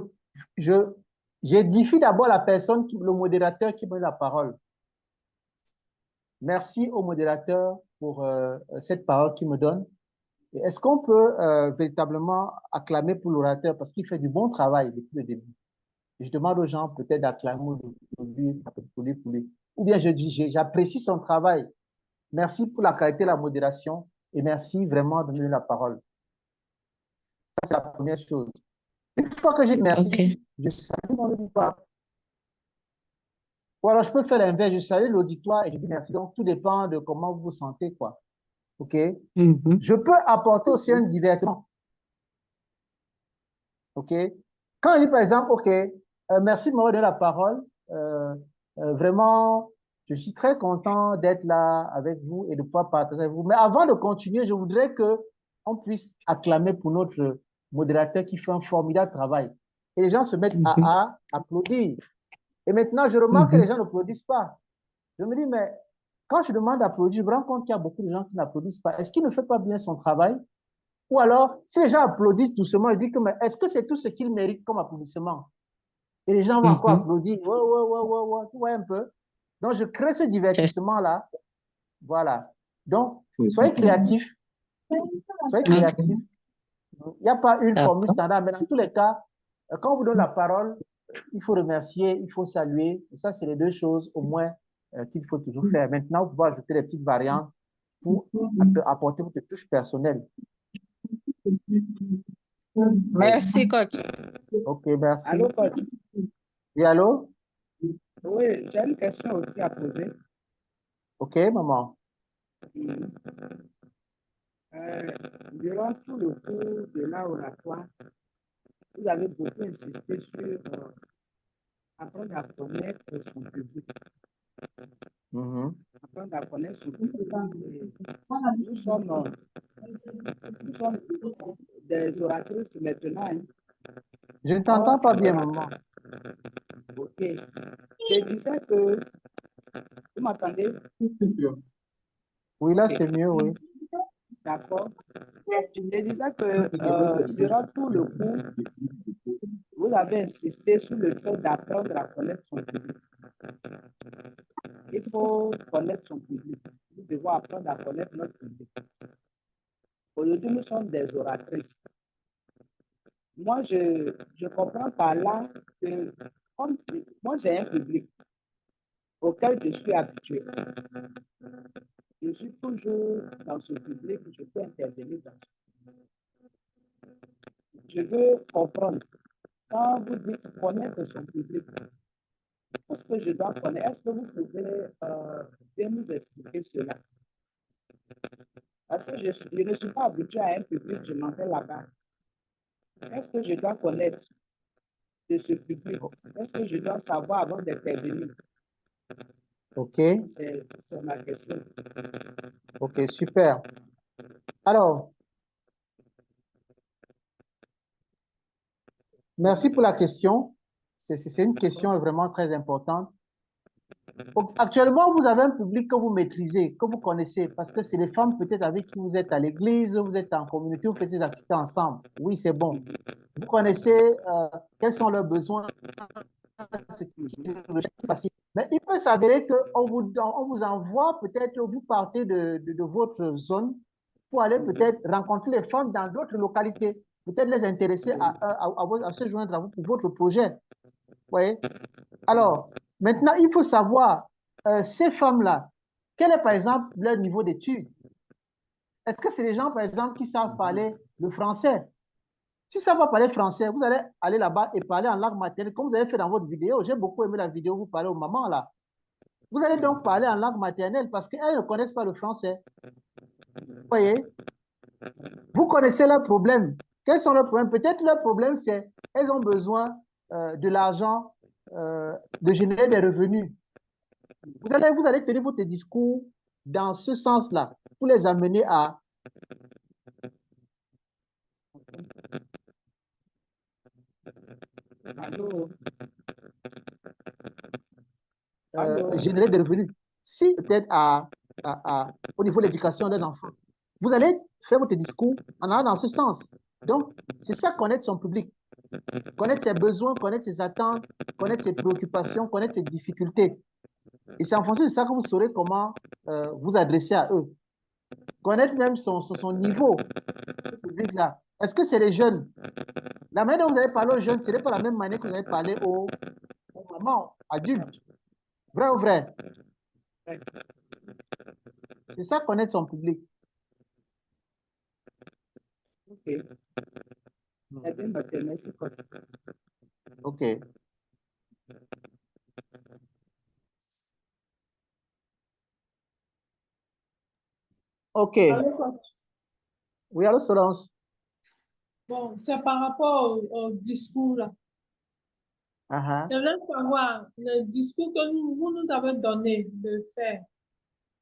je, j'édifie d'abord la personne, le modérateur qui me donne la parole. Merci au modérateur pour cette parole qu'il me donne. Et est-ce qu'on peut véritablement acclamer pour l'orateur parce qu'il fait du bon travail depuis le début? Je demande aux gens peut-être d'acclamer pour lui. Ou bien je dis, j'apprécie son travail. Merci pour la qualité de la modération et merci vraiment de me donner la parole. Ça, c'est la première chose. Une fois que j'ai dit merci, OK. je salue mon auditoire. Ou alors, je peux faire l'inverse, je salue l'auditoire et je dis merci. Donc, tout dépend de comment vous vous sentez, quoi. OK? Mhm. Je peux apporter aussi un divertissement. OK? Quand on dit, par exemple, OK, merci de me donner la parole. Vraiment, je suis très content d'être là avec vous et de pouvoir partager avec vous. Mais avant de continuer, je voudrais que on puisse acclamer pour notre modérateur qui fait un formidable travail. Et les gens se mettent Mhm. à applaudir. Et maintenant, je remarque que les Mhm. gens n'applaudissent pas. Je me dis, mais quand je demande d'applaudir, je me rends compte qu'il y a beaucoup de gens qui n'applaudissent pas. Est-ce qu'il ne fait pas bien son travail? Ou alors, si les gens applaudissent doucement, ils disent que, mais est-ce que c'est tout ce qu'ils méritent comme applaudissement? Et les gens vont encore Mhm. applaudir. Ouais, ouais, ouais, ouais, ouais, tu vois un peu. Donc, je crée ce divertissement-là. Voilà. Donc, soyez créatifs. Soyez OK. créatifs. Il n'y a pas une formule D'accord. standard, mais dans tous les cas, quand on vous donne la parole, il faut remercier, il faut saluer. Et ça, c'est les deux choses au moins qu'il faut toujours faire. Maintenant, vous pouvez ajouter des petites variantes pour apporter votre touche personnelle. Oui. Merci, coach. OK, merci. Allô, coach? Oui, allô? Oui, j'ai une question aussi à poser. OK, maman. Durant tout le cours de l'oratoire, vous avez beaucoup insisté sur apprendre à connaître son public. Mhm. Apprendre à connaître son public. Nous sommes des oratrices maintenant. Hein. Je ne Or, t'entends pas bien, maman. ok. Je disais que, vous m'entendez? Oui, là, Ok, c'est mieux, oui. d'accord. Je disais que durant tout le cours, vous avez insisté sur le fait d'apprendre à connaître son public. Il faut connaître son public. Nous devons apprendre à connaître notre public. Aujourd'hui, nous sommes des oratrices. Moi, je comprends par là que moi, j'ai un public auquel je suis habitué. Je suis toujours dans ce public, je peux intervenir dans ce public. Je veux comprendre. Quand Quand vous dites connaître son public, qu'est-ce que je dois connaître? Est-ce que vous pouvez bien nous expliquer cela? Parce que je ne suis pas habituée à un public, je m'en vais là-bas. Qu'est-ce que je dois connaître de ce public? Qu'est-ce que je dois savoir avant d'intervenir? OK, C'est ma question. OK, super. Alors, merci pour la question. C'est une question vraiment très importante. Actuellement, vous avez un public que vous maîtrisez, que vous connaissez, parce que c'est les femmes peut-être avec qui vous êtes à l'église, vous êtes en communauté, vous faites des activités ensemble. Oui, c'est bon. Vous connaissez quels sont leurs besoins. Mais il peut s'avérer qu'on vous envoie peut-être, vous partez de votre zone pour aller peut-être rencontrer les femmes dans d'autres localités, peut-être les intéresser à se joindre à vous pour votre projet. Vous voyez? Alors, maintenant, il faut savoir, ces femmes-là, quel est par exemple leur niveau d'études? Est-ce que c'est des gens, par exemple, qui savent parler le français? Si ça va parler français, vous allez aller là-bas et parler en langue maternelle, comme vous avez fait dans votre vidéo. J'ai beaucoup aimé la vidéo où vous parlez aux mamans là. Vous allez donc parler en langue maternelle parce qu'elles ne connaissent pas le français. Vous voyez? Vous connaissez leurs problèmes. Quels sont leurs problèmes? Peut-être leur problème, c'est qu'elles ont besoin de l'argent, de générer des revenus. Vous allez tenir votre discours dans ce sens-là pour les amener à générer des revenus. Si peut-être au niveau de l'éducation des enfants, vous allez faire votre discours en allant dans ce sens. Donc, c'est ça, connaître son public, connaître ses besoins, connaître ses attentes, connaître ses préoccupations, connaître ses difficultés. Et c'est en fonction de ça que vous saurez comment vous adresser à eux. Connaître même son niveau public-là. Est-ce que c'est les jeunes? La manière dont vous allez parler aux jeunes, ce n'est pas la même manière que vous allez parler aux mamans adultes. Vrai ou vrai? C'est ça, connaître son public. Ok. Eh bien, merci. OK. OK. Allô, coach. Oui, allô, Solange. Bon, c'est par rapport au discours là. Uh-huh. Je voulais savoir le discours que vous nous avez donné de faire.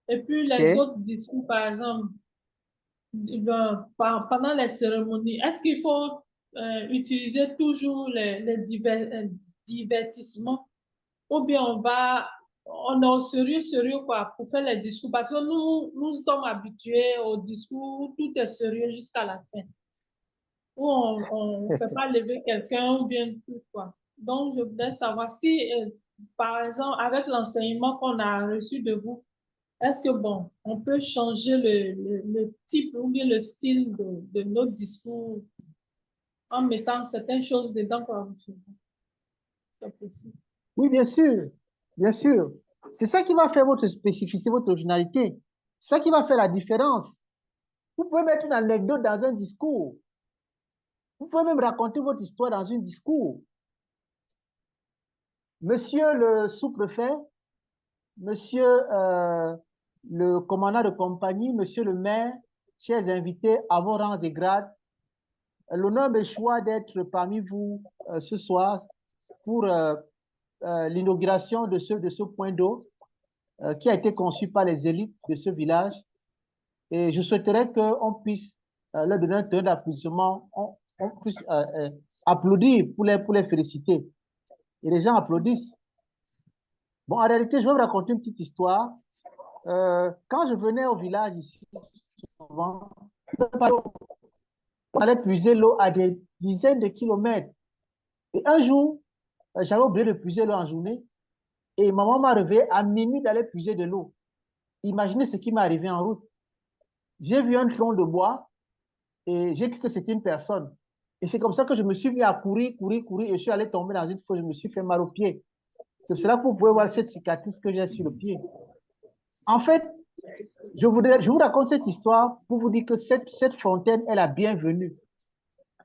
Et puis les OK. autres discours, par exemple, pendant les cérémonies, est-ce qu'il faut utiliser toujours les divertissements ou bien on est au sérieux quoi, pour faire les discours parce que nous sommes habitués au discours où tout est sérieux jusqu'à la fin, où on ne fait pas lever quelqu'un ou bien tout quoi. Donc, je voudrais savoir si, par exemple, avec l'enseignement qu'on a reçu de vous, est-ce que, bon, on peut changer le type ou bien le style de notre discours en mettant certaines choses dedans pour c'est possible. Oui, bien sûr. Bien sûr. C'est ça qui va faire votre spécificité, votre originalité. C'est ça qui va faire la différence. Vous pouvez mettre une anecdote dans un discours. Vous pouvez même raconter votre histoire dans un discours. Monsieur le sous-préfet, monsieur le commandant de compagnie, monsieur le maire, chers invités à vos rangs et grades, l'honneur me choix d'être parmi vous ce soir pour l'inauguration de ce point d'eau qui a été conçu par les élites de ce village. Et je souhaiterais qu'on puisse leur donner un temps d'applaudissement, on puisse applaudir pour les féliciter. Et les gens applaudissent. Bon, en réalité, je vais vous raconter une petite histoire. Quand je venais au village ici, souvent, on allait puiser l'eau à des dizaines de kilomètres. Et un jour, j'avais oublié de puiser l'eau en journée. Et maman m'a réveillé à minuit d'aller puiser de l'eau. Imaginez ce qui m'est arrivé en route. J'ai vu un tronc de bois et j'ai cru que c'était une personne. Et c'est comme ça que je me suis mis à courir, et je suis allé tomber dans une fosse, je me suis fait mal au pied. C'est pour cela que vous pouvez voir cette cicatrice que j'ai sur le pied. En fait, je vous raconte cette histoire pour vous dire que cette fontaine est la bienvenue.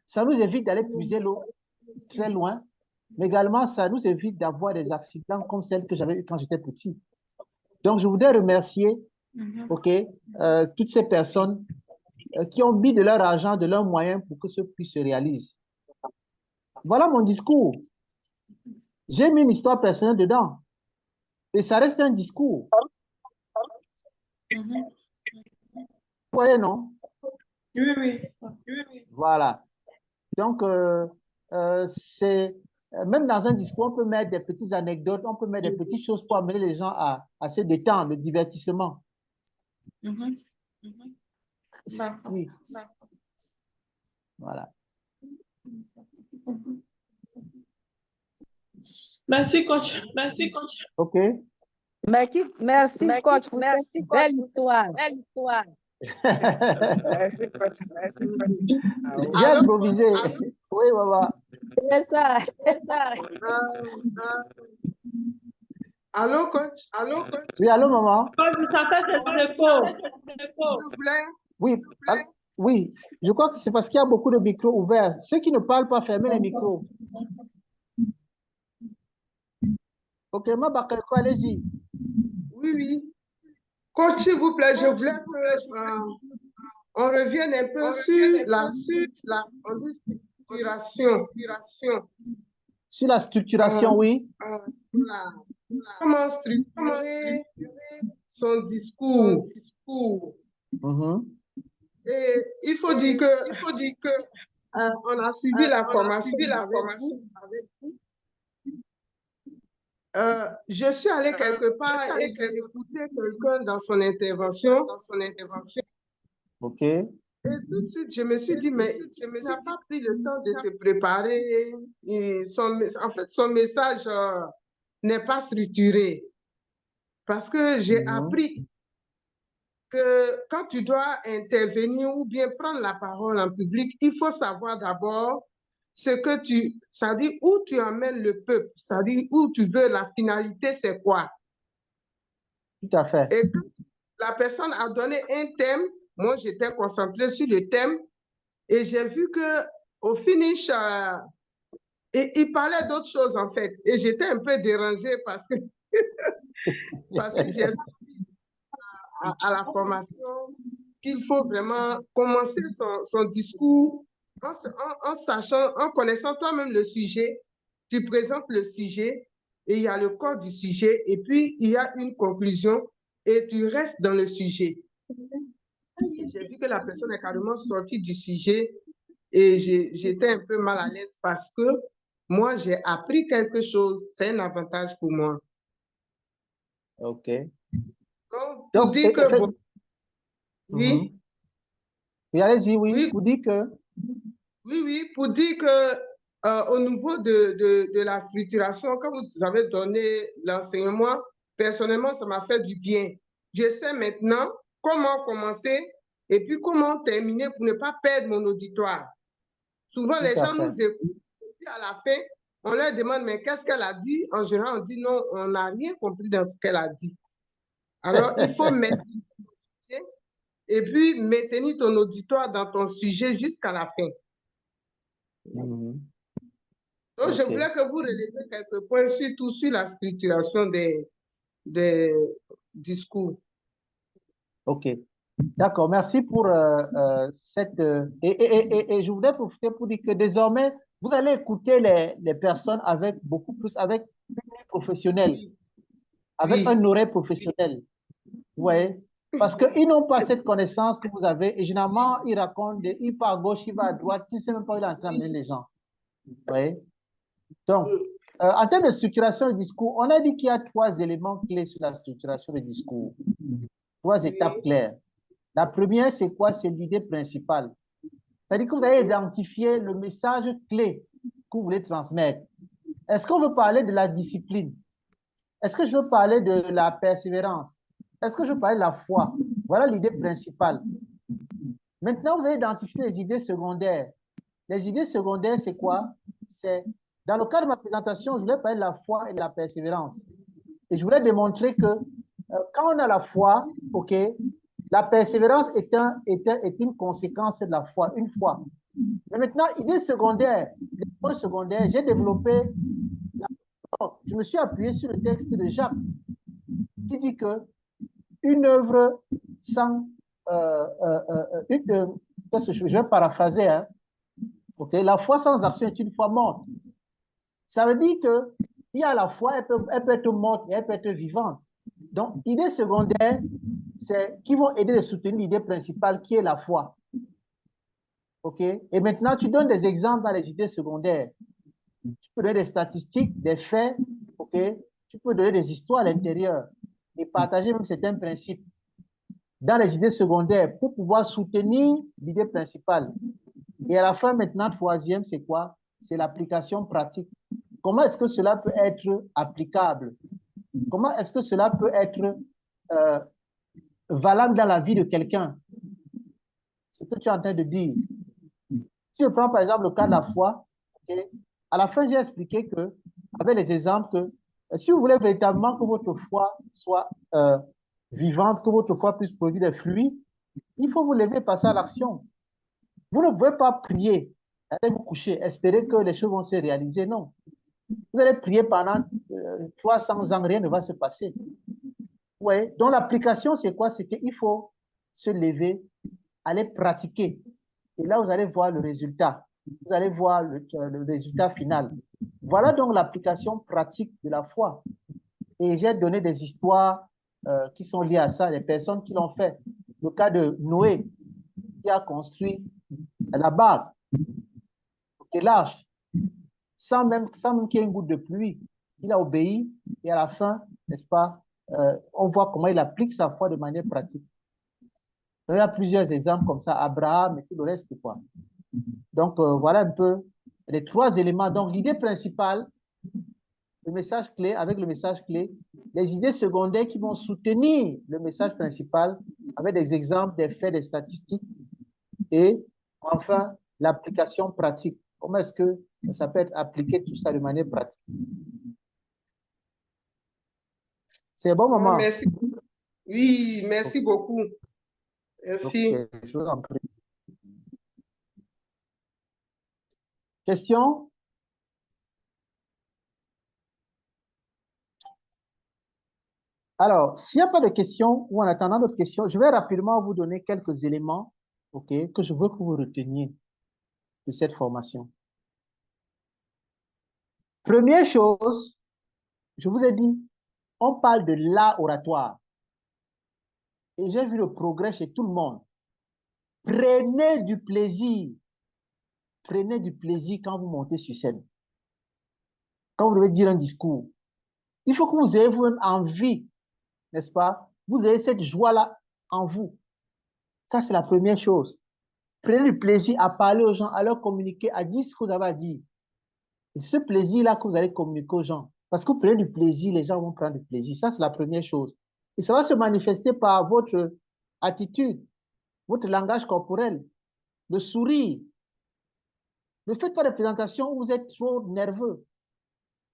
Ça nous évite d'aller puiser l'eau très loin, mais également, ça nous évite d'avoir des accidents comme celle que j'avais eu quand j'étais petit. Donc, je voudrais remercier, OK, toutes ces personnes qui ont mis de leur argent, de leurs moyens pour que ce puisse se réaliser. Voilà mon discours. J'ai mis une histoire personnelle dedans. Et ça reste un discours. Vous voyez, non? Oui, oui. Oui, oui. Voilà. Donc, même dans un discours, on peut mettre des petites anecdotes, on peut mettre des petites choses pour amener les gens à se détendre, le divertissement. D'accord. Oui. Voilà. Merci, coach. Merci, coach. OK. Merci, coach, pour cette belle histoire. Merci, coach. Merci, coach. J'ai improvisé. Oui, maman. C'est ça. Allô, coach? Allô, coach? Oui, allô, maman? Ça fait des échos. S'il vous plaît. Oui, oui. Je crois que c'est parce qu'il y a beaucoup de micros ouverts. Ceux qui ne parlent pas, fermez les micros. OK, Mabakalko, allez-y. Oui, oui. Coach, s'il vous plaît, je voulais on revienne un peu sur la structuration. Sur la structuration, oui. Voilà. Comment structurer son discours. Mhm. Et il faut dire que on a suivi la formation avec vous. Je suis allée quelque part et j'ai écouté quelqu'un dans son intervention. OK. Et tout de suite, je me suis dit, mais il n'a pas pris le temps de se préparer. Et en fait, son message n'est pas structuré. Parce que j'ai appris que quand tu dois intervenir ou bien prendre la parole en public, il faut savoir d'abord ce que ça dit où tu emmènes le peuple, ça dit où tu veux, la finalité, c'est quoi. Tout à fait. Et quand la personne a donné un thème, moi j'étais concentrée sur le thème et j'ai vu que au finish, il parlait d'autres choses en fait. Et j'étais un peu dérangée parce que j'ai à la formation qu'il faut vraiment commencer son discours en sachant, en connaissant toi-même le sujet. Tu présentes le sujet et il y a le corps du sujet et puis il y a une conclusion et tu restes dans le sujet. J'ai vu que la personne est carrément sortie du sujet et j'étais un peu mal à l'aise parce que moi, j'ai appris quelque chose. C'est un avantage pour moi. OK. Donc, pour dire que... Bon, oui. Oui, allez-y, oui. Oui. Pour dire que... Oui, pour dire que au niveau de la structuration, quand vous avez donné l'enseignement, personnellement, ça m'a fait du bien. Je sais maintenant comment commencer et puis comment terminer pour ne pas perdre mon auditoire. Souvent, les gens nous écoutent et puis à la fin, on leur demande, mais qu'est-ce qu'elle a dit? En général, on dit non, on n'a rien compris dans ce qu'elle a dit. Alors, il faut mettre et puis maintenir ton auditoire dans ton sujet jusqu'à la fin. Donc, je voulais que vous relevez quelques points, surtout sur la structuration des discours. OK. D'accord. Merci pour cette... et je voudrais profiter pour dire que désormais, vous allez écouter les personnes avec beaucoup plus, avec un professionnel, avec un oreille professionnel. Vous voyez? Parce qu'ils n'ont pas cette connaissance que vous avez et généralement, ils racontent, il part à gauche, il va à droite, tu ne sais même pas où il est en train d'amener les gens. Vous voyez? Donc, en termes de structuration du discours, on a dit qu'il y a 3 éléments clés sur la structuration du discours. 3 étapes claires. La première, c'est quoi? C'est l'idée principale. C'est-à-dire que vous allez identifier le message clé que vous voulez transmettre. Est-ce qu'on veut parler de la discipline? Est-ce que je veux parler de la persévérance? Est-ce que je veux parler de la foi? Voilà l'idée principale. Maintenant, vous allez identifier les idées secondaires. Les idées secondaires, c'est quoi? C'est, dans le cadre de ma présentation, je voulais parler de la foi et de la persévérance. Et je voulais démontrer que quand on a la foi, OK, La persévérance est une conséquence de la foi, une foi. Mais maintenant, idée secondaire, les points secondaires, j'ai développé, je me suis appuyé sur le texte de Jacques qui dit que une œuvre sans, je vais paraphraser, hein, okay? La foi sans action est une foi morte. Ça veut dire que il y a la foi, elle peut être morte et elle peut être vivante. Donc, idée secondaire, c'est qui vont aider à soutenir l'idée principale qui est la foi. OK? Et maintenant, tu donnes des exemples dans les idées secondaires. Tu peux donner des statistiques, des faits, OK? Tu peux donner des histoires à l'intérieur et partager même certains principes dans les idées secondaires pour pouvoir soutenir l'idée principale. Et à la fin, maintenant, troisième, c'est quoi? C'est l'application pratique. Comment est-ce que cela peut être applicable? Comment est-ce que cela peut être valable dans la vie de quelqu'un? Ce que tu es en train de dire. Si je prends par exemple le cas de la foi, okay, à la fin, j'ai expliqué que, avec les exemples, que si vous voulez véritablement que votre foi soit vivante, que votre foi puisse produire des fruits, il faut vous lever, passer à l'action. Vous ne pouvez pas prier, allez vous coucher, espérer que les choses vont se réaliser. Non. Vous allez prier pendant 300 ans, rien ne va se passer. Ouais. Donc l'application, c'est quoi? C'est qu'il faut se lever, aller pratiquer. Et là, vous allez voir le résultat. Vous allez voir le résultat final. Voilà donc l'application pratique de la foi. Et j'ai donné des histoires qui sont liées à ça, des personnes qui l'ont fait. Le cas de Noé, qui a construit la barque, et l'arche, sans même qu'il y ait une goutte de pluie. Il a obéi et à la fin, n'est-ce pas, on voit comment il applique sa foi de manière pratique. Il y a plusieurs exemples comme ça, Abraham et tout le reste, quoi. Donc, voilà un peu les trois éléments. Donc, l'idée principale, le message clé, avec le message clé, les idées secondaires qui vont soutenir le message principal avec des exemples, des faits, des statistiques et enfin, l'application pratique. Comment est-ce que ça peut être appliqué tout ça de manière pratique? C'est bon, maman? Merci. Oui, merci beaucoup. Merci. Okay, je vous en prie. Question? Alors, s'il n'y a pas de questions ou en attendant d'autres questions, je vais rapidement vous donner quelques éléments, OK, que je veux que vous reteniez de cette formation. Première chose, je vous ai dit, on parle de l'art oratoire. Et j'ai vu le progrès chez tout le monde. Prenez du plaisir. Prenez du plaisir quand vous montez sur scène. Quand vous devez dire un discours. Il faut que vous ayez vous-même envie, n'est-ce pas? Vous ayez cette joie-là en vous. Ça, c'est la première chose. Prenez du plaisir à parler aux gens, à leur communiquer, à dire ce que vous avez à dire. Et ce plaisir-là que vous allez communiquer aux gens. Parce que vous prenez du plaisir, les gens vont prendre du plaisir. Ça, c'est la première chose. Et ça va se manifester par votre attitude, votre langage corporel, le sourire. Ne faites pas de présentation où vous êtes trop nerveux.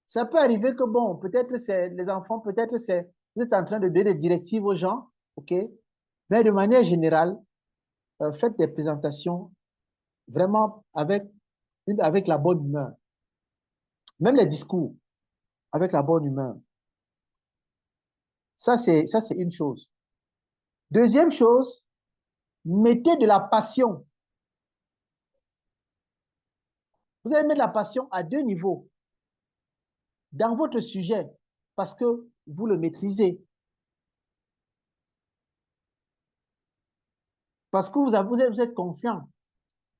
Ça peut arriver que, bon, peut-être c'est les enfants, peut-être c'est vous êtes en train de donner des directives aux gens, OK? Mais de manière générale, faites des présentations vraiment avec la bonne humeur. Même les discours, avec la bonne humeur. Ça, c'est une chose. Deuxième chose, mettez de la passion. Vous allez mettre la passion à deux niveaux. Dans votre sujet, parce que vous le maîtrisez. Parce que vous êtes confiant.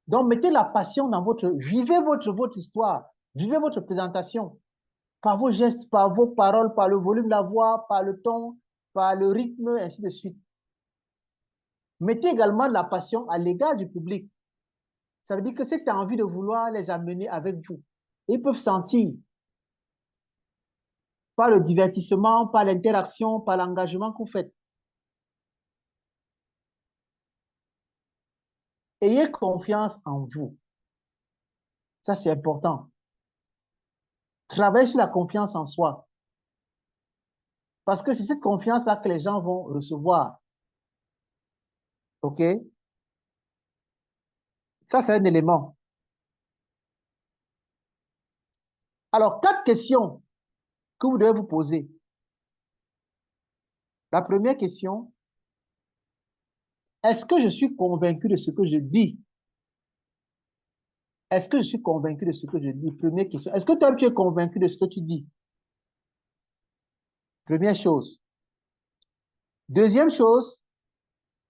Donc, mettez la passion dans vivez votre histoire, vivez votre présentation, par vos gestes, par vos paroles, par le volume de la voix, par le ton, par le rythme, ainsi de suite. Mettez également de la passion à l'égard du public. Ça veut dire que c'est envie de vouloir les amener avec vous. Ils peuvent sentir, par le divertissement, par l'interaction, par l'engagement que vous faites. Ayez confiance en vous. Ça, c'est important. Travaillez sur la confiance en soi. Parce que c'est cette confiance-là que les gens vont recevoir. OK? Ça, c'est un élément. Alors, 4 questions que vous devez vous poser. La première question, est-ce que je suis convaincu de ce que je dis? Est-ce que je suis convaincu de ce que je dis? Première question. Est-ce que toi, tu es convaincu de ce que tu dis? Première chose. Deuxième chose,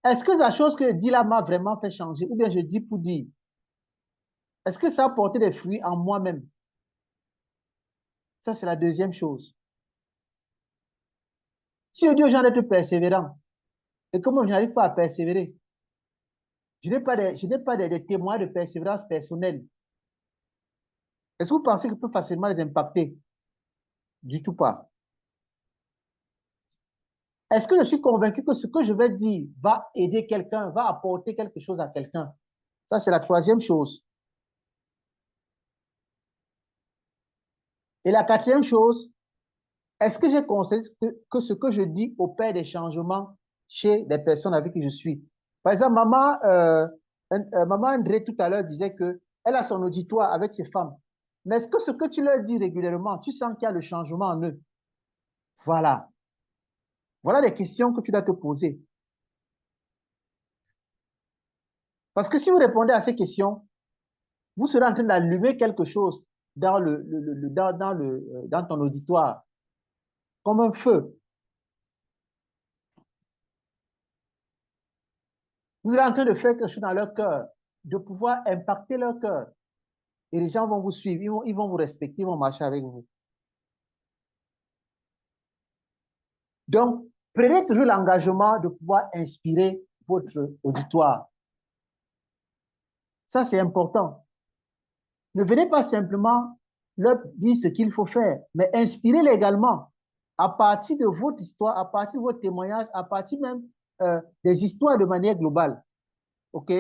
est-ce que la chose que je dis là m'a vraiment fait changer ou bien je dis pour dire? Est-ce que ça a porté des fruits en moi-même? Ça, c'est la deuxième chose. Si je dis aux gens d'être persévérants et que moi, je n'arrive pas à persévérer, je n'ai pas des témoins de persévérance personnelle. Est-ce que vous pensez que je peux facilement les impacter? Du tout pas. Est-ce que je suis convaincu que ce que je vais dire va aider quelqu'un, va apporter quelque chose à quelqu'un? Ça, c'est la troisième chose. Et la quatrième chose, est-ce que j'ai conscience que ce que je dis opère des changements chez les personnes avec qui je suis? Par exemple, maman André tout à l'heure disait qu'elle a son auditoire avec ses femmes. Mais est-ce que ce que tu leur dis régulièrement, tu sens qu'il y a le changement en eux? Voilà. Voilà les questions que tu dois te poser. Parce que si vous répondez à ces questions, vous serez en train d'allumer quelque chose dans ton auditoire, comme un feu. Vous êtes en train de faire quelque chose dans leur cœur, de pouvoir impacter leur cœur. Et les gens vont vous suivre, ils vont vous respecter, ils vont marcher avec vous. Donc, prenez toujours l'engagement de pouvoir inspirer votre auditoire. Ça, c'est important. Ne venez pas simplement leur dire ce qu'il faut faire, mais inspirez-les également à partir de votre histoire, à partir de votre témoignage, à partir même des histoires de manière globale. OK?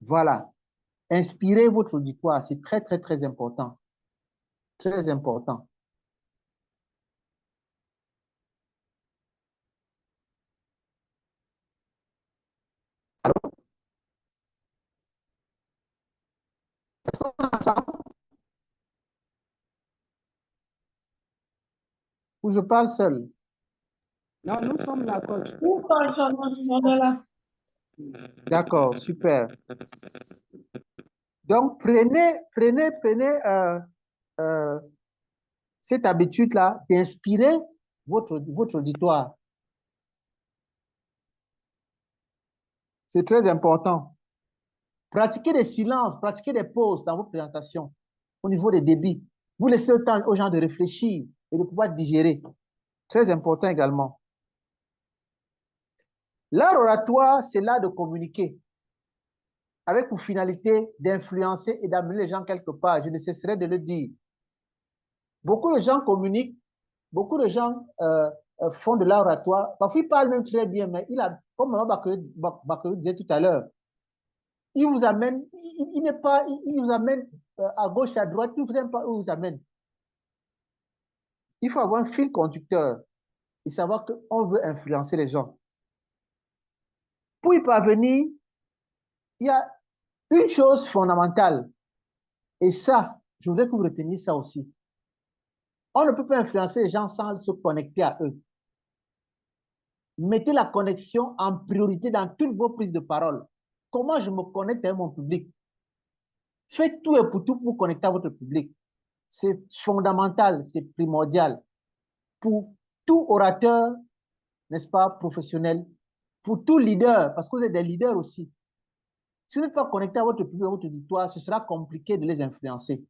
Voilà. Inspirez votre auditoire. C'est très, très, très important. Très important. Ou je parle seul? Non, nous sommes là, coach. On est là. D'accord, super. Donc, prenez cette habitude-là d'inspirer votre auditoire. C'est très important. Pratiquez des silences, pratiquez des pauses dans vos présentations au niveau des débits. Vous laissez le temps aux gens de réfléchir et de pouvoir digérer. Très important également. L'art oratoire, c'est l'art de communiquer avec pour finalité d'influencer et d'amener les gens quelque part. Je ne cesserai de le dire. Beaucoup de gens communiquent, beaucoup de gens font de l'art oratoire. Parfois, ils parlent même très bien, mais comme Mme Bakary disait tout à l'heure, il vous amène, il n'est pas, il vous amène à gauche, à droite, il ne vous aime pas où il vous amène. Il faut avoir un fil conducteur et savoir qu'on veut influencer les gens. Pour y parvenir, il y a une chose fondamentale. Et ça, je voudrais que vous reteniez ça aussi. On ne peut pas influencer les gens sans se connecter à eux. Mettez la connexion en priorité dans toutes vos prises de parole. Comment je me connecte avec mon public? Faites tout et pour tout pour vous connecter à votre public. C'est fondamental, c'est primordial pour tout orateur, n'est-ce pas, professionnel, pour tout leader, parce que vous êtes des leaders aussi. Si vous n'êtes pas connecté à votre public, à votre auditoire, ce sera compliqué de les influencer.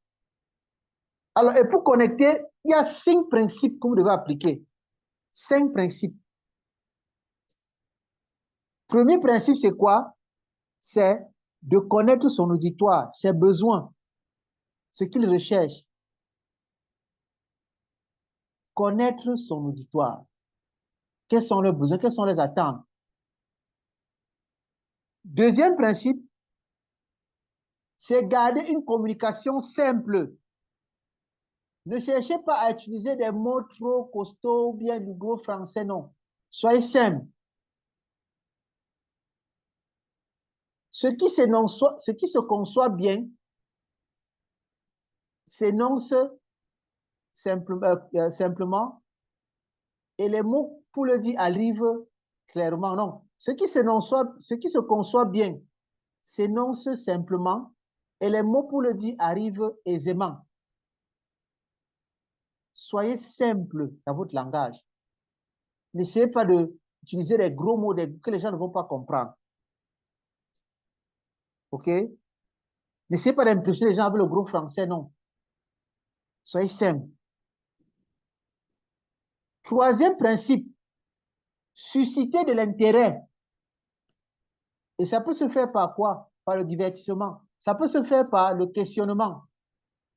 Alors, et pour connecter, il y a 5 principes que vous devez appliquer. 5 principes. Premier principe, c'est quoi? C'est de connaître son auditoire, ses besoins, ce qu'il recherche. Connaître son auditoire. Quels sont leurs besoins, quelles sont les attentes? Deuxième principe, c'est garder une communication simple. Ne cherchez pas à utiliser des mots trop costauds ou bien du gros français, non. Soyez simple. ce qui se conçoit bien s'énonce simplement et les mots pour le dire arrivent clairement. Non. Ce qui se conçoit bien s'énonce simplement et les mots pour le dire arrivent aisément. Soyez simple dans votre langage. N'essayez pas d'utiliser des gros mots que les gens ne vont pas comprendre. OK? N'essayez pas d'impressionner les gens avec le gros français, non. Soyez simple. Troisième principe, susciter de l'intérêt. Et ça peut se faire par quoi? Par le divertissement. Ça peut se faire par le questionnement.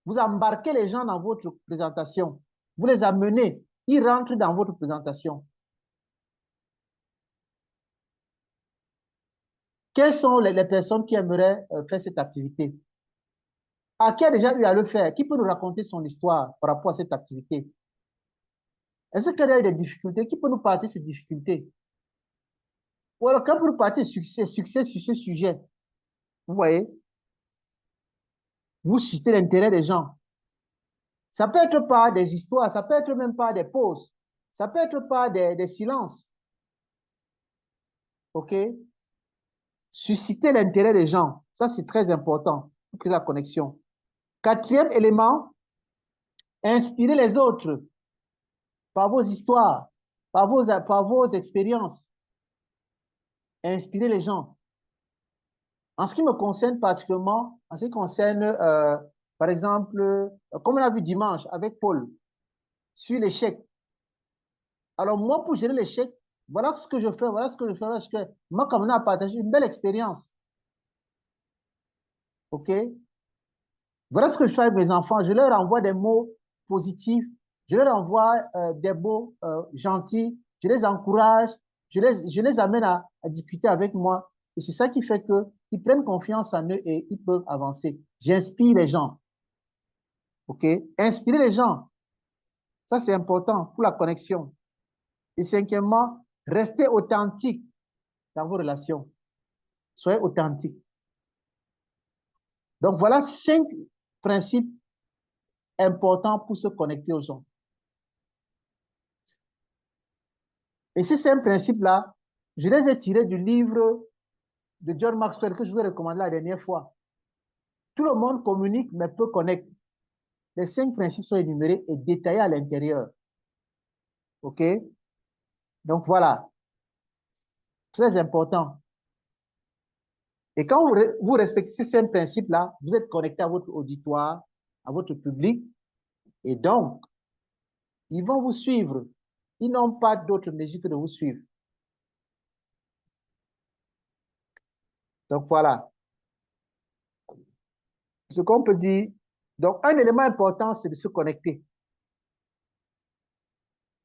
Vous embarquez les gens dans votre présentation. Vous les amenez. Ils rentrent dans votre présentation. Quelles sont les personnes qui aimeraient faire cette activité? Qui a déjà eu à le faire? Qui peut nous raconter son histoire par rapport à cette activité? Est-ce qu'il y a eu des difficultés? Qui peut nous parler de ces difficultés? Ou alors, quand vous partez succès sur ce sujet, vous voyez, vous suscitez l'intérêt des gens. Ça peut être par des histoires, ça peut être même par des pauses, ça peut être par des silences. OK? Susciter l'intérêt des gens, ça c'est très important pour créer la connexion. Quatrième élément, inspirer les autres par vos histoires, par vos expériences. Inspirer les gens. En ce qui me concerne particulièrement, en ce qui concerne, par exemple, comme on a vu dimanche avec Paul, sur l'échec. Alors moi, pour gérer l'échec, voilà ce que je fais, voilà ce que je fais, voilà ce que moi, comme on a partagé une belle expérience. OK? Voilà ce que je fais avec mes enfants. Je leur envoie des mots positifs, je leur envoie des mots gentils, je les encourage, je les amène à discuter avec moi. Et c'est ça qui fait qu'ils prennent confiance en eux et ils peuvent avancer. J'inspire les gens. OK? Inspirer les gens. Ça, c'est important pour la connexion. Et cinquièmement, restez authentique dans vos relations. Soyez authentique. Donc, voilà 5 principes importants pour se connecter aux gens. Et ces 5 principes-là, je les ai tirés du livre de John Maxwell que je vous ai recommandé la dernière fois. Tout le monde communique mais peu connecte. Les 5 principes sont énumérés et détaillés à l'intérieur. OK? Donc, voilà. Très important. Et quand vous respectez ces 5 principes-là, vous êtes connecté à votre auditoire, à votre public, et donc, ils vont vous suivre. Ils n'ont pas d'autre mesure que de vous suivre. Donc, voilà. Ce qu'on peut dire. Donc, un élément important, c'est de se connecter.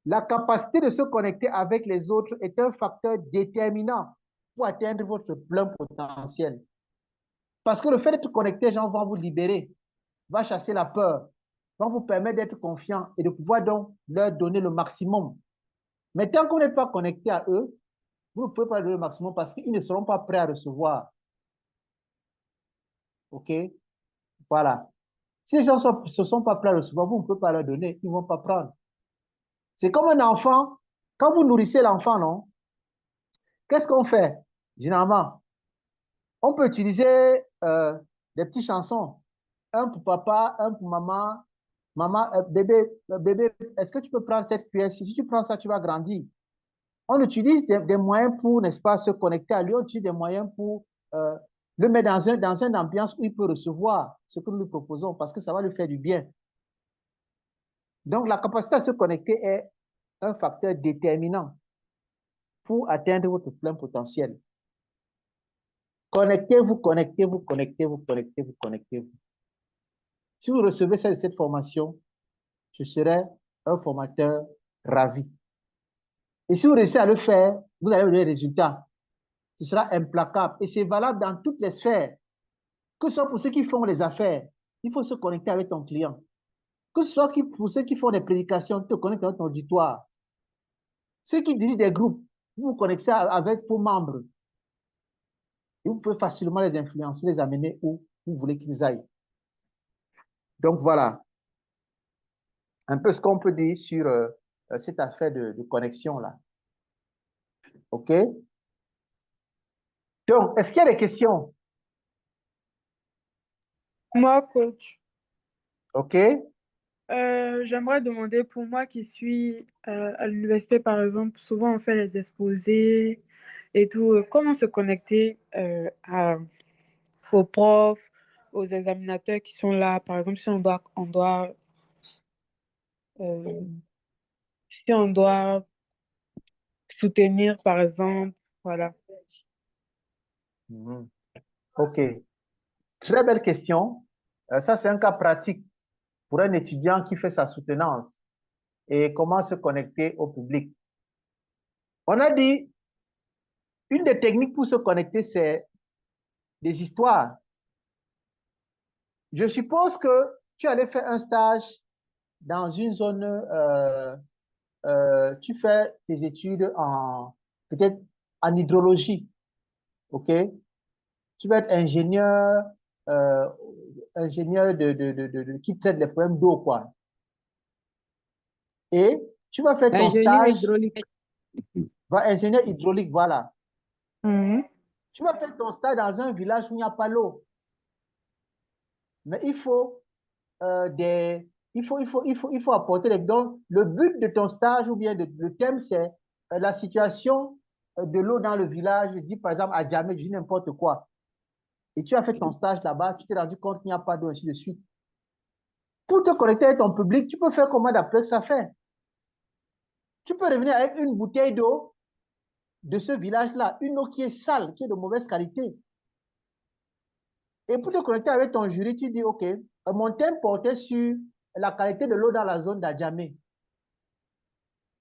La capacité de se connecter avec les autres est un facteur déterminant pour atteindre votre plein potentiel. Parce que le fait d'être connecté, les gens vont vous libérer, va chasser la peur, va vous permettre d'être confiant et de pouvoir donc leur donner le maximum. Mais tant que vous n'êtes pas connecté à eux, vous ne pouvez pas donner le maximum parce qu'ils ne seront pas prêts à recevoir. OK? Voilà. Si les gens ne sont pas prêts à recevoir, vous ne pouvez pas leur donner, ils ne vont pas prendre. C'est comme un enfant. Quand vous nourrissez l'enfant, non? Qu'est-ce qu'on fait? Généralement, on peut utiliser des petites chansons. Un pour papa, un pour maman. Maman, bébé, est-ce que tu peux prendre cette cuillère? Si tu prends ça, tu vas grandir. On utilise des moyens pour, n'est-ce pas, se connecter à lui. On utilise des moyens pour le mettre dans une ambiance où il peut recevoir ce que nous lui proposons parce que ça va lui faire du bien. Donc, la capacité à se connecter est un facteur déterminant pour atteindre votre plein potentiel. Connectez-vous, connectez-vous, connectez-vous, connectez-vous, connectez-vous. Si vous recevez cette formation, je serai un formateur ravi. Et si vous réussissez à le faire, vous allez avoir des résultats. Ce sera implacable. Et c'est valable dans toutes les sphères. Que ce soit pour ceux qui font les affaires, il faut se connecter avec ton client. Que ce soit pour ceux qui font des prédications, tu te connectes avec ton auditoire. Ceux qui dirigent des groupes, vous vous connectez avec vos membres. Et vous pouvez facilement les influencer, les amener où vous voulez qu'ils aillent. Donc voilà, un peu ce qu'on peut dire sur cette affaire de connexion-là. OK? Donc, est-ce qu'il y a des questions? Moi, coach, OK? j'aimerais demander pour moi qui suis à l'université, par exemple, souvent on fait les exposés et tout. Comment se connecter aux profs, aux examinateurs qui sont là? Par exemple, euh, si on doit soutenir, par exemple, voilà. Mhm. OK. Très belle question. Ça, c'est un cas pratique pour un étudiant qui fait sa soutenance et comment se connecter au public. On a dit, une des techniques pour se connecter, c'est des histoires. Je suppose que tu allais faire un stage dans une zone, tu fais tes études peut-être en hydrologie, OK? Tu vas être ingénieur, euh, ingénieur qui traite les problèmes d'eau, quoi. Et tu vas faire ton Ingénieur stage, hydraulique. ingénieur hydraulique, voilà. Mhm. Tu vas faire ton stage dans un village où il n'y a pas l'eau. Mais il faut il faut apporter les dons. Le but de ton stage ou bien le thème, c'est la situation de l'eau dans le village. Je dis par exemple à Djamé, je dis n'importe quoi. Et tu as fait ton stage là-bas, tu t'es rendu compte qu'il n'y a pas d'eau, ainsi de suite. Pour te connecter avec ton public, tu peux faire comment d'après que ça fait. Tu peux revenir avec une bouteille d'eau de ce village-là, une eau qui est sale, qui est de mauvaise qualité. Et pour te connecter avec ton jury, tu dis, OK, mon thème portait sur la qualité de l'eau dans la zone d'Adjamé.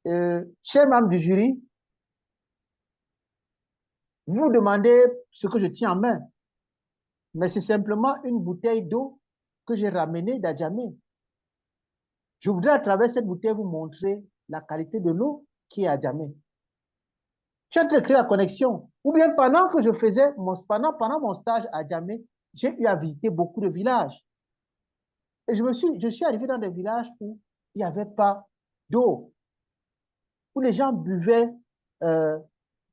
Cher membre du jury, vous demandez ce que je tiens en main, mais c'est simplement une bouteille d'eau que j'ai ramenée d'Adjamé. Je voudrais à travers cette bouteille vous montrer la qualité de l'eau qui est à Adjamé. Tu es en train de créer la connexion. Ou bien pendant que je faisais pendant mon stage à Adjamé, j'ai eu à visiter beaucoup de villages. Et je suis arrivé dans des villages où il n'y avait pas d'eau, où les gens buvaient, je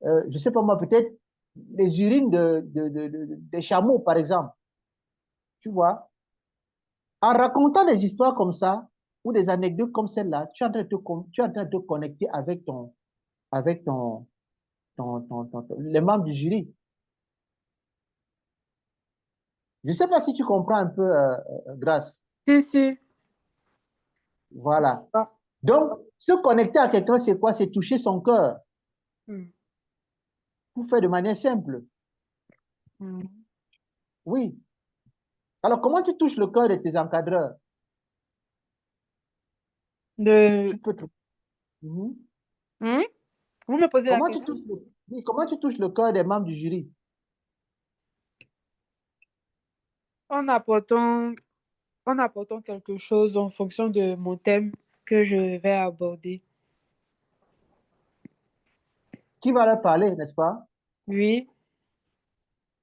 ne sais pas moi, peut-être les urines des chameaux, par exemple. Tu vois, en racontant des histoires comme ça, ou des anecdotes comme celle-là, tu es en train de te connecter avec les membres du jury. Je ne sais pas si tu comprends un peu, Grâce. Si, si. Voilà. Ah. Donc, se connecter à quelqu'un, c'est quoi? C'est toucher son cœur. Mm. Pour faire de manière simple. Mm. Oui. Alors, comment tu touches le cœur de tes encadreurs? De... Tu peux te... Mhm. Hmm? Vous me posez la Comment tu question? touches oui, comment tu touches le cœur des membres du jury? En apportant, en apportant quelque chose en fonction de mon thème que je vais aborder. Qui va leur parler, n'est-ce pas? Oui.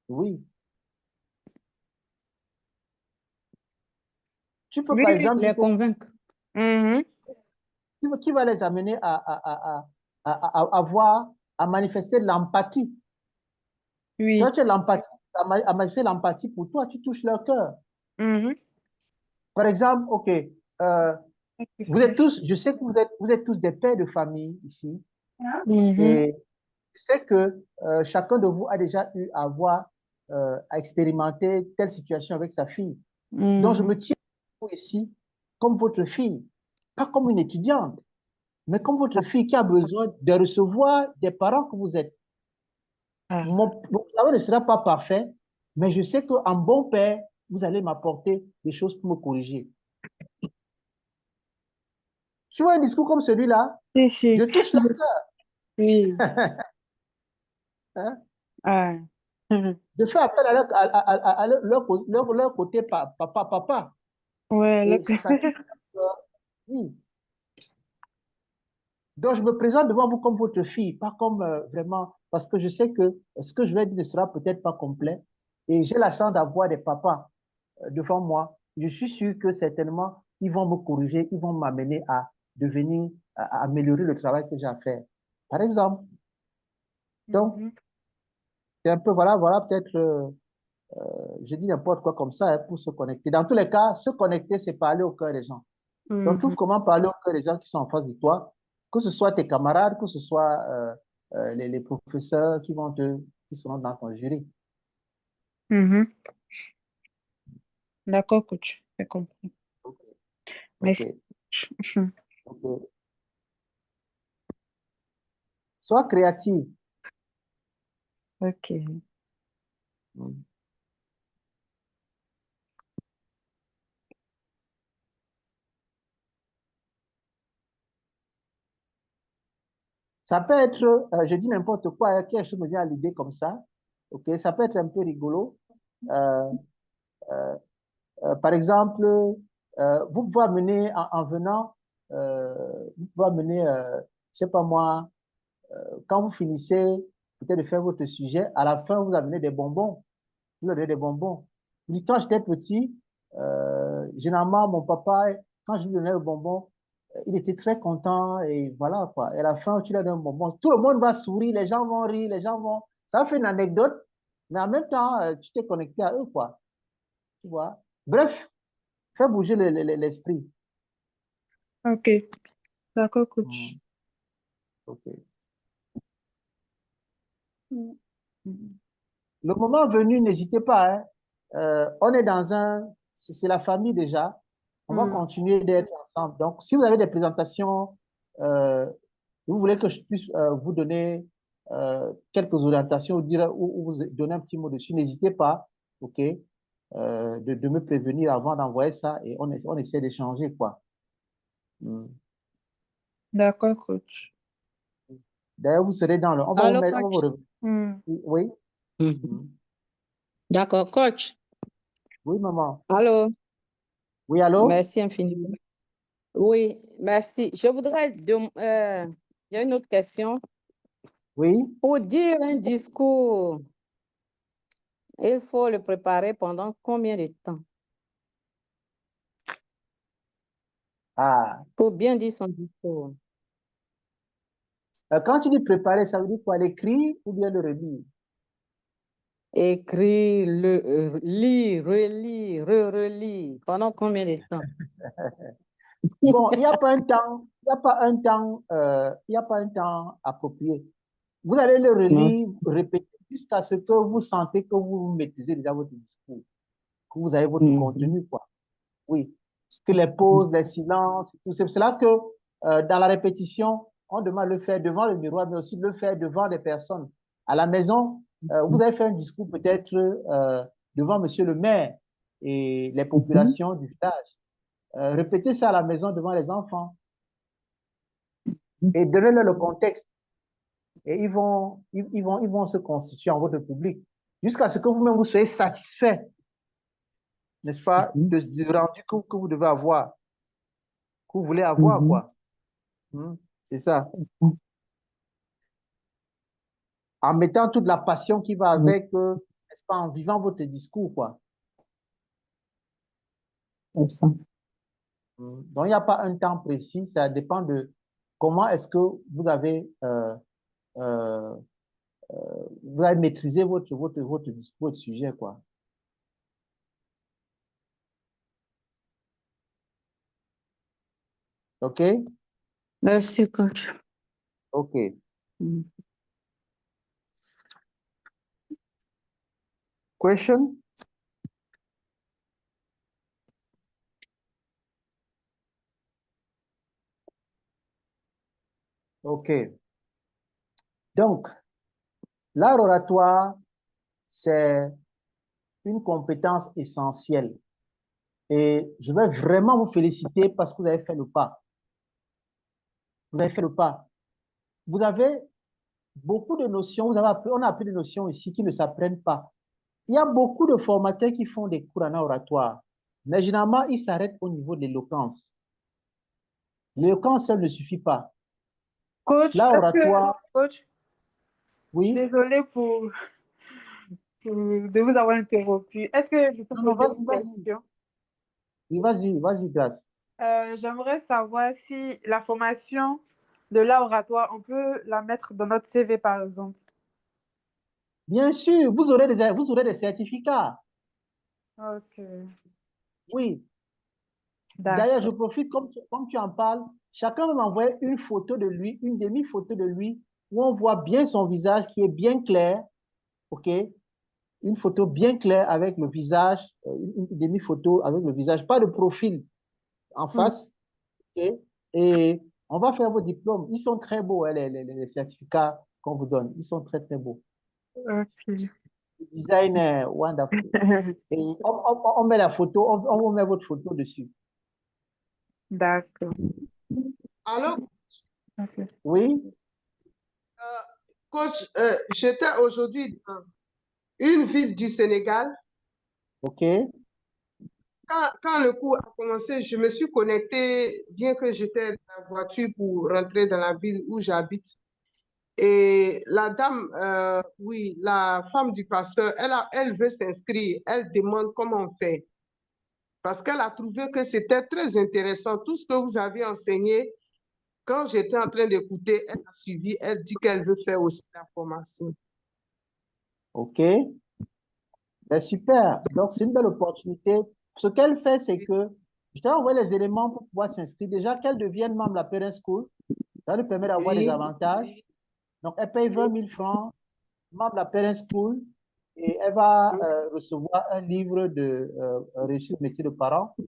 Oui. Tu peux, Oui, par oui. exemple, Les convaincre. Mhm. qui va les amener à manifester de l'empathie. Toi, Oui. tu as l'empathie, à manifester l'empathie pour toi, tu touches leur cœur. Mhm. Par exemple, OK, vous êtes Merci. tous, je sais que vous êtes tous des pères de famille ici, Mhm. et je sais que chacun de vous a déjà eu à expérimenter telle situation avec sa fille. Donc, je Mhm. me tiens ici comme votre fille, pas comme une étudiante, mais comme votre fille qui a besoin de recevoir des parents que vous êtes. Ah. Mon travail ne sera pas parfait, mais je sais qu'en bon père, vous allez m'apporter des choses pour me corriger. Tu vois un discours comme celui-là, Si, si. je touche leur Oui. cœur. Hein. Ah. Mhm. Je fais appel à leur côté papa. Ouais, Et ça touche leur cœur. Oui. Donc, je me présente devant vous comme votre fille, pas comme vraiment parce que je sais que ce que je vais dire ne sera peut-être pas complet. Et j'ai la chance d'avoir des papas devant moi. Je suis sûr que certainement, ils vont me corriger, ils vont m'amener à devenir, à améliorer le travail que j'ai à faire. Par exemple, donc, c'est un peu, voilà, peut-être, je dis n'importe quoi comme ça hein, pour se connecter. Dans tous les cas, se connecter, c'est parler au cœur des gens. Donc, trouve comment parler au cœur des gens qui sont en face de toi, que ce soit tes camarades, que ce soit les professeurs qui seront dans ton jury. D'accord, coach. J'ai compris. Ok, Merci. ok. Sois créative. Ok. Mm. Ça peut être, je dis n'importe quoi, hein, quelque chose me vient à l'idée comme ça. Ok, ça peut être un peu rigolo. Euh, euh, par exemple, vous pouvez amener en venant, vous pouvez amener, je sais pas moi, quand vous finissez peut-être de faire votre sujet, à la fin, vous amenez des bonbons. Vous leur donnez des bonbons. Quand j'étais petit, généralement, mon papa, quand je lui donnais le bonbon, il était très content et voilà quoi. Et à la fin, tu lui donnes un bonbon. Tout le monde va sourire, les gens vont rire, les gens vont. Ça fait une anecdote, mais en même temps, tu t'es connecté à eux quoi. Tu vois. Bref, fais bouger l'esprit. Ok. D'accord, Hmm, coach. ok. Mm. Le moment venu, n'hésitez pas, hein. On est c'est la famille déjà. On va continuer d'être ensemble. Donc, si vous avez des présentations, vous voulez que je puisse vous donner quelques orientations ou vous donner un petit mot dessus, n'hésitez pas, OK, de me prévenir avant d'envoyer ça et on essaie d'échanger, quoi. Hmm. D'accord, coach. D'ailleurs, vous serez dans le... On va vous Allô, mettre... On va coach? vous... Oui? Mhm. Hmm. D'accord, coach. Oui, maman. Allô? Oui, allô? Merci infiniment. Oui, merci. J'ai une autre question. Oui? Pour dire un discours, il faut le préparer pendant combien de temps? Ah. Pour bien dire son discours. Quand tu dis préparer, ça veut dire quoi? L'écrire ou bien le relire? Écrire, lire, relire, relire. Pendant combien de temps? Bon, il n'y a pas un temps, il n'y a pas un temps, il n'y a pas un temps approprié. Vous allez le Non. relire, répéter jusqu'à ce que vous sentez que vous maîtrisez déjà votre discours, que vous avez votre Mhm. contenu, quoi. Oui. Parce que les pauses, les silences, tout. C'est pour cela que dans la répétition, on demande de le faire devant le miroir, mais aussi de le faire devant des personnes. À la maison, vous avez fait un discours peut-être devant monsieur le maire et les Mhm. populations du village. Répétez ça à la maison devant les enfants et donnez-leur le contexte. Et ils vont se constituer en votre public jusqu'à ce que vous-même vous soyez satisfait, n'est-ce pas, du rendu que vous devez avoir, que vous voulez avoir, Mhm. quoi. C'est ça. En mettant toute la passion qui va Mhm. avec, n'est-ce pas, en vivant votre discours, quoi. C'est ça. Donc, il n'y a pas un temps précis, ça dépend de comment est-ce que vous avez, euh, vous avez maîtrisé votre discours, votre sujet, quoi. OK? Merci, coach. OK. Mhm. Question? OK. Donc, l'art oratoire, c'est une compétence essentielle. Et je vais vraiment vous féliciter parce que vous avez fait le pas. Vous avez fait le pas. Vous avez beaucoup de notions, on a appris des notions ici qui ne s'apprennent pas. Il y a beaucoup de formateurs qui font des cours en oratoire, mais généralement, ils s'arrêtent au niveau de l'éloquence. L'éloquence seule ne suffit pas. Coach, L'art oratoire, coach, Oui. Désolée de vous avoir interrompu. Est-ce que je peux Non, non, poser une vas-y, vas-y. question? Oui, vas-y, vas-y, Grace. J'aimerais savoir si la formation de l'art oratoire, on peut la mettre dans notre CV, par exemple. Bien sûr, vous aurez des certificats. Ok, Oui. D'ailleurs, je d'accord. profite, comme tu en parles, chacun va m'envoyer une photo de lui, une demi-photo de lui, où on voit bien son visage qui est bien clair, OK? Une photo bien claire avec le visage, une demi-photo avec le visage, pas de profil en Hmm, face, OK? Et on va faire vos diplômes. Ils sont très beaux, hein, les certificats qu'on vous donne. Ils sont très, très beaux. ok. Design wonderful. Et on met la photo, on vous met votre photo dessus. D'accord. Alors, Ok. Oui? coach, j'étais aujourd'hui dans une ville du Sénégal. OK? Quand le cours a commencé, je me suis connectée, bien que j'étais dans la voiture pour rentrer dans la ville où j'habite. Et la dame, oui, la femme du pasteur, elle veut s'inscrire. Elle demande comment on fait. Parce qu'elle a trouvé que c'était très intéressant. Tout ce que vous avez enseigné, quand j'étais en train d'écouter, elle a suivi. Elle dit qu'elle veut faire aussi la formation. OK? Ben, super. Donc, c'est une belle opportunité. Ce qu'elle fait, c'est que je t'ai envoyé les éléments pour pouvoir s'inscrire. Déjà, qu'elle devienne membre de la Parent School, ça lui permet d'avoir des Oui, avantages. Donc, elle paye 20 000 francs, membre de la Parent School, et elle va recevoir un livre de réussite métier de parent. oui,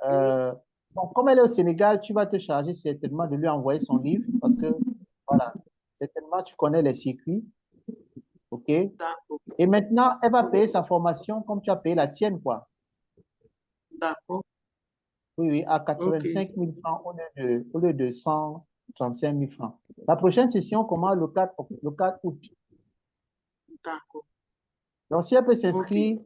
Euh, donc, comme elle est au Sénégal, tu vas te charger certainement de lui envoyer son livre parce que, voilà, certainement, tu connais les circuits. OK? d'accord, Et maintenant, elle va payer sa formation comme tu as payé la tienne, quoi. d'accord. Oui, oui, à Ok, 85 000 francs au lieu de 135 000 francs. La prochaine session commence le 4 août. d'accord. Donc, si elle peut Ok, s'inscrire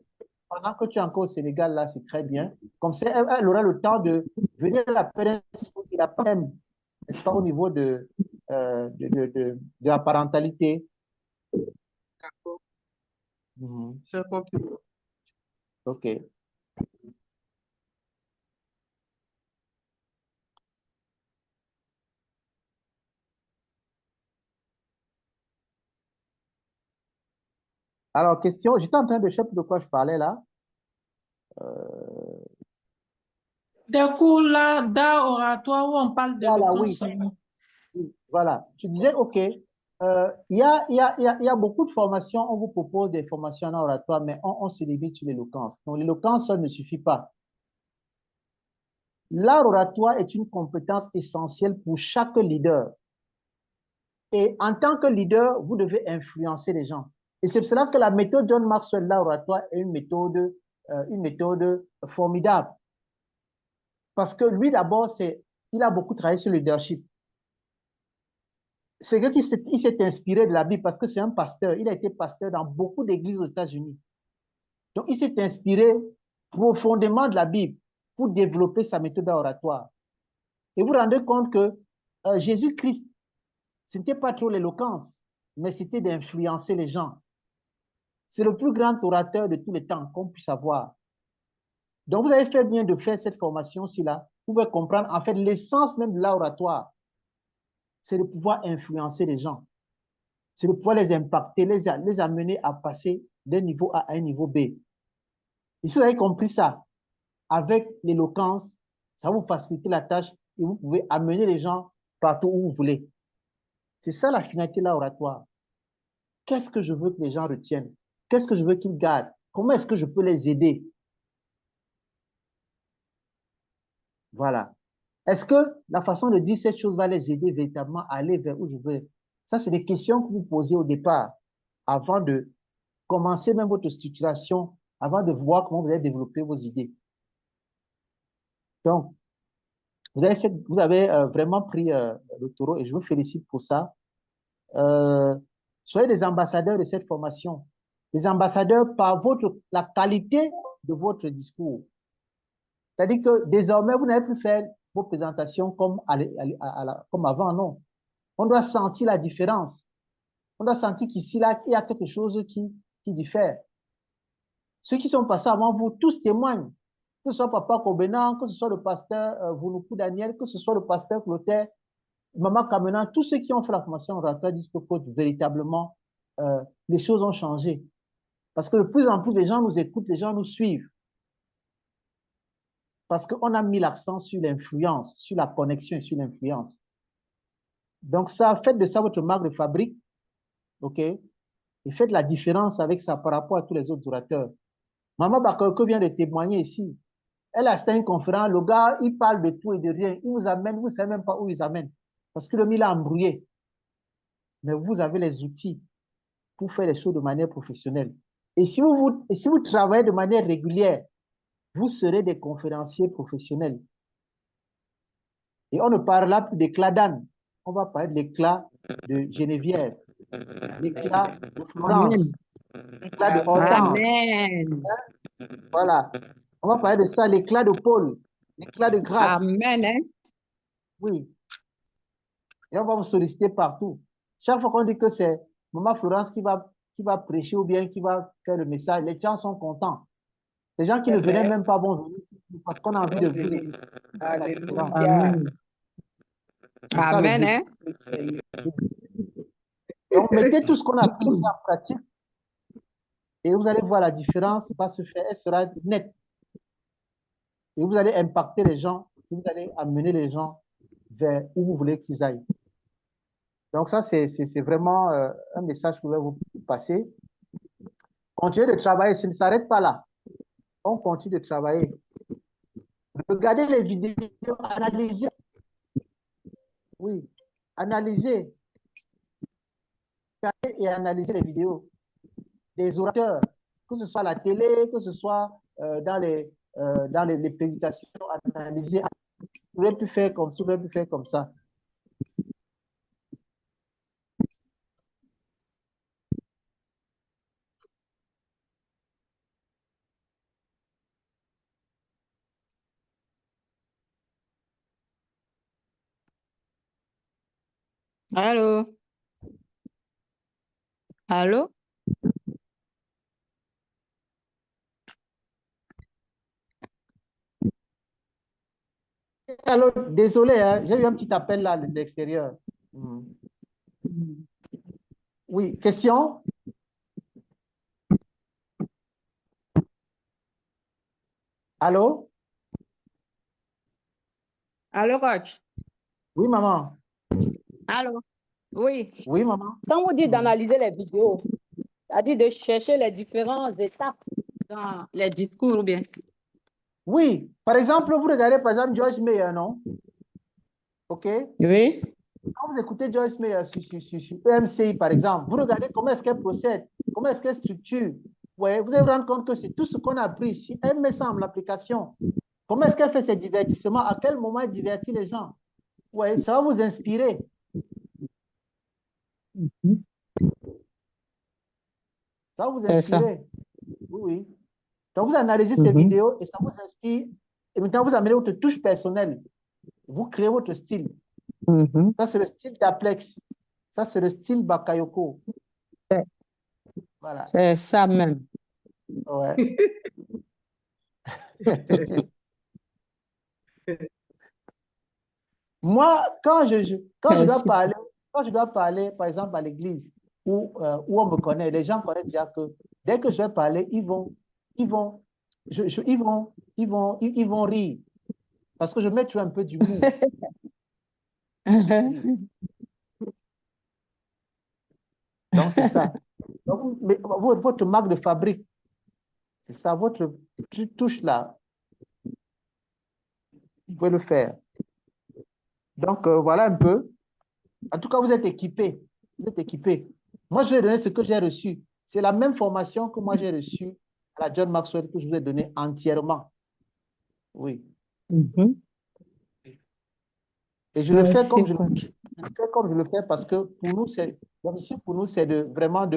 pendant que tu es encore au Sénégal, là, c'est très bien. Comme ça, elle aura le temps de venir à la parents et l'après-midi, n'est-ce pas, au niveau de la parentalité. d'accord. Mhm. C'est compris. OK. Alors, question, j'étais en train de chercher de quoi je parlais là. Des cours là d'art oratoire où on parle Voilà, d'éloquence oui. seulement. Oui, voilà. Je disais, OK, il y a beaucoup de formations. On vous propose des formations en oratoire, mais on se limite sur l'éloquence. Donc, l'éloquence seule ne suffit pas. L'art oratoire est une compétence essentielle pour chaque leader. Et en tant que leader, vous devez influencer les gens. Et c'est pour cela que la méthode John Maxwell, l'art oratoire, est une méthode formidable. Parce que lui, d'abord, il a beaucoup travaillé sur le leadership. C'est qu'il s'est inspiré de la Bible parce que c'est un pasteur. Il a été pasteur dans beaucoup d'églises aux États-Unis. Donc, il s'est inspiré profondément de la Bible pour développer sa méthode oratoire. Et vous vous rendez compte que Jésus-Christ, ce n'était pas trop l'éloquence, mais c'était d'influencer les gens. C'est le plus grand orateur de tous les temps qu'on puisse avoir. Donc, vous avez fait bien de faire cette formation-ci là. Vous pouvez comprendre, en fait, l'essence même de l'oratoire, c'est de pouvoir influencer les gens. C'est de pouvoir les impacter, les amener à passer d'un niveau A à un niveau B. Et si vous avez compris ça, avec l'éloquence, ça va vous faciliter la tâche et vous pouvez amener les gens partout où vous voulez. C'est ça la finalité de l'oratoire. Qu'est-ce que je veux que les gens retiennent? Qu'est-ce que je veux qu'ils gardent? Comment est-ce que je peux les aider? Voilà. Est-ce que la façon de dire cette chose va les aider véritablement à aller vers où je veux? Ça, c'est des questions que vous posez au départ, avant de commencer même votre structuration, avant de voir comment vous allez développer vos idées. Donc, vous avez vraiment pris le taureau et je vous félicite pour ça. Euh, Soyez des ambassadeurs de cette formation. Des ambassadeurs par la qualité de votre discours. C'est-à-dire que désormais, vous n'allez plus faire vos présentations comme avant, non. On doit sentir la différence. On doit sentir qu'ici, là, il y a quelque chose qui diffère. Ceux qui sont passés avant vous, tous témoignent. Que ce soit Papa Kobenan, que ce soit le pasteur Vouloukou Daniel, que ce soit le pasteur Clotaire, Maman Kamenan, tous ceux qui ont fait la formation oratoire disent que véritablement, les choses ont changé. Parce que de plus en plus, les gens nous écoutent, les gens nous suivent. Parce qu'on a mis l'accent sur l'influence, sur la connexion et sur l'influence. Donc, ça, faites de ça votre marque de fabrique, OK? Et faites la différence avec ça par rapport à tous les autres orateurs. Maman Bakayoko vient de témoigner ici. Elle a assisté à une conférence, le gars, il parle de tout et de rien. Il vous amène, vous ne savez même pas où il amène. Parce que le mille a embrouillé. Mais vous avez les outils pour faire les choses de manière professionnelle. Et si vous travaillez de manière régulière, vous serez des conférenciers professionnels. Et on ne parlera plus d'éclat d'âne. On va parler de l'éclat de Geneviève, l'éclat de Florence, l'éclat de Hortense. Amen. Voilà. On va parler de ça, l'éclat de Paul, l'éclat de grâce. Amen. Hein? Oui. Et on va vous solliciter partout. Chaque fois qu'on dit que c'est Maman Florence qui va prêcher ou bien qui va faire le message, les gens sont contents. Les gens qui ne venaient même pas vont venir parce qu'on a envie de venir. Alléluia. Amen. Hein? Donc, mettez tout ce qu'on a appris ici en pratique et vous allez voir la différence va se faire, elle sera nette. Et vous allez impacter les gens, vous allez amener les gens vers où vous voulez qu'ils aillent. Donc ça, c'est vraiment un message que je vais vous passer. Continuez de travailler, ça ne s'arrête pas là. On continue de travailler. Regardez les vidéos, analysez. Oui, analysez. Regardez et analysez les vidéos des orateurs, que ce soit à la télé, que ce soit dans les prédications, analysez. Vous auriez pu faire comme ça, vous auriez pu faire comme ça. Allô? Allô? Alors, désolé, hein, j'ai eu un petit appel là de l'extérieur. Oui, question? Allô? Allô, coach? Oui, maman. Allô? Oui. Oui, maman. Quand vous dites d'analyser les vidéos, c'est-à-dire de chercher les différentes étapes dans les discours ou bien? Oui, par exemple, vous regardez par exemple Joyce Meyer, non? OK? Oui. Quand vous écoutez Joyce Meyer sur EMCI, par exemple, vous regardez comment est-ce qu'elle procède, comment est-ce qu'elle structure. Ouais, vous allez vous rendre compte que c'est tout ce qu'on a appris ici. Elle met ça en application. Comment est-ce qu'elle fait ses divertissements? À quel moment elle divertit les gens? Ouais, ça va vous inspirer. Ça va vous inspirer. Oui, oui. Donc, vous analysez ces vidéos et ça vous inspire. Et maintenant, vous amenez votre touche personnelle. Vous créez votre style. Ça, c'est le style d'Aplex. Ça, c'est le style Bakayoko. Voilà. C'est ça même. Ouais. Moi, quand je dois parler, par exemple, à l'église, où on me connaît, les gens connaissent déjà que dès que je vais parler, ils vont rire. Parce que je mets toujours un peu d'humour. Donc, c'est ça. Donc, votre marque de fabrique, c'est ça, votre touche là, vous pouvez le faire. Donc, voilà un peu. En tout cas, vous êtes équipés. Vous êtes équipés. Moi, je vais donner ce que j'ai reçu. C'est la même formation que moi j'ai reçue à la John Maxwell que je vous ai donné entièrement. Oui. Et je le fais comme je le fais parce que pour nous, c'est vraiment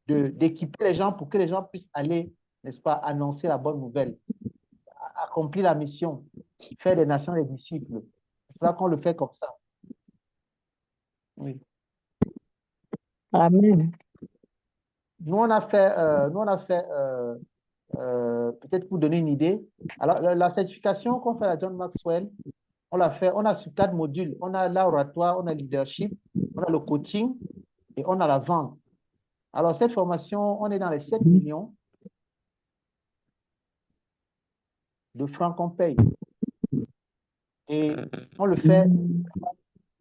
d'équiper les gens pour que les gens puissent aller, n'est-ce pas, annoncer la bonne nouvelle, accomplir la mission, faire des nations des disciples. C'est pour ça qu'on le fait comme ça. Oui. Amen. Nous, on a fait peut-être pour donner une idée. Alors, la certification qu'on fait à John Maxwell, on l'a fait, on a sur 4 modules. On a l'oratoire, on a le leadership, on a le coaching et on a la vente. Alors, cette formation, on est dans les 7 millions de francs qu'on paye. Et on le fait.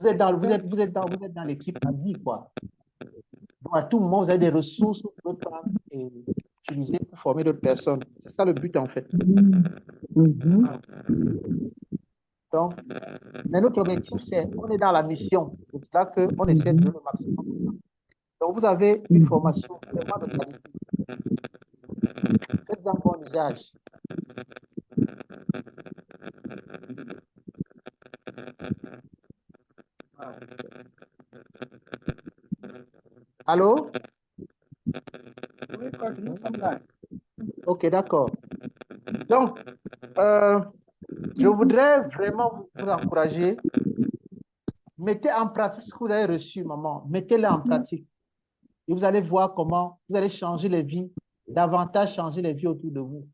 Vous êtes dans l'équipe à vie, quoi. Donc, à tout moment, vous avez des ressources que vous pouvez prendre et utiliser pour former d'autres personnes. C'est ça le but, en fait. Donc, mais notre objectif, c'est, on est dans la mission. C'est là qu'on essaie de donner le maximum. Donc, vous avez une formation vraiment de qualité. Faites-en bon usage. Allô? Oui, nous sommes là. Ok, d'accord. Donc, je voudrais vraiment vous encourager. Mettez en pratique ce que vous avez reçu, maman. Mettez-le en pratique. Et vous allez voir comment vous allez changer les vies, davantage changer les vies autour de vous.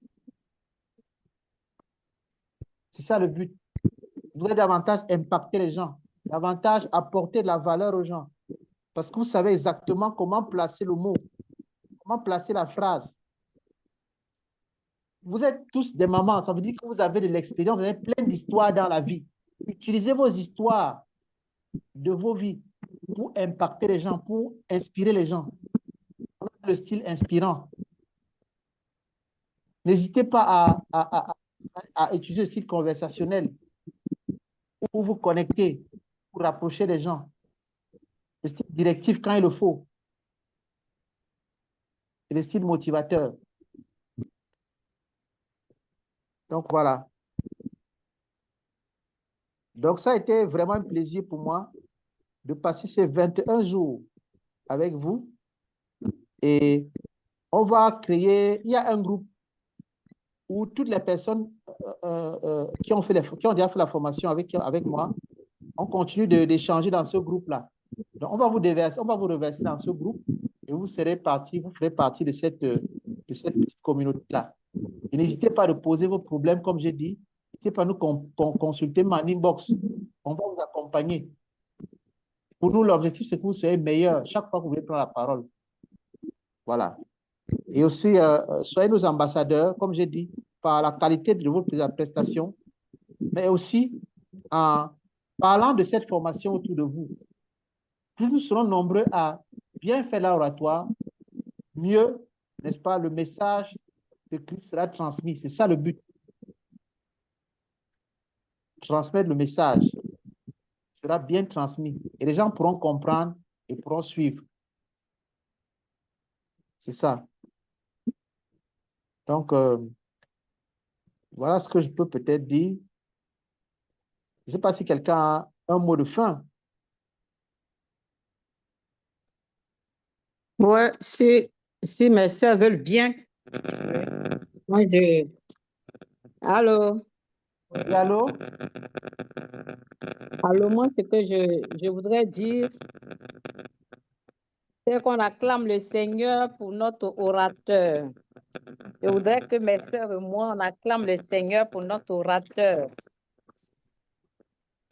C'est ça le but. Vous allez davantage impacter les gens, davantage apporter de la valeur aux gens. Parce que vous savez exactement comment placer le mot, comment placer la phrase. Vous êtes tous des mamans, ça veut dire que vous avez de l'expérience, vous avez plein d'histoires dans la vie. Utilisez vos histoires de vos vies pour impacter les gens, pour inspirer les gens. Le style inspirant. N'hésitez pas à utiliser le style conversationnel pour vous connecter, pour rapprocher les gens. Le style directif quand il le faut. Et le style motivateur. Donc voilà. Donc ça a été vraiment un plaisir pour moi de passer ces 21 jours avec vous. Et on va créer, il y a un groupe où toutes les personnes qui ont déjà fait la formation avec moi, on continue d'échanger dans ce groupe-là. Donc, on va vous reverser dans ce groupe et vous ferez partie de cette petite communauté-là. Et n'hésitez pas à poser vos problèmes, comme j'ai dit. N'hésitez pas à nous consulter mon inbox. On va vous accompagner. Pour nous, l'objectif, c'est que vous soyez meilleurs chaque fois que vous voulez prendre la parole. Voilà. Et aussi, soyez nos ambassadeurs, comme j'ai dit, par la qualité de votre prestation, mais aussi en parlant de cette formation autour de vous. Plus nous serons nombreux à bien faire l'oratoire, mieux, n'est-ce pas, le message de Christ sera transmis. C'est ça le but. Transmettre le message sera bien transmis et les gens pourront comprendre et pourront suivre. C'est ça. Donc, voilà ce que je peux peut-être dire. Je ne sais pas si quelqu'un a un mot de fin. Ouais, si mes soeurs veulent bien, moi Allô? Oui, allô? Allô, moi, ce que je voudrais dire, c'est qu'on acclame le Seigneur pour notre orateur. Je voudrais que mes soeurs et moi, on acclame le Seigneur pour notre orateur.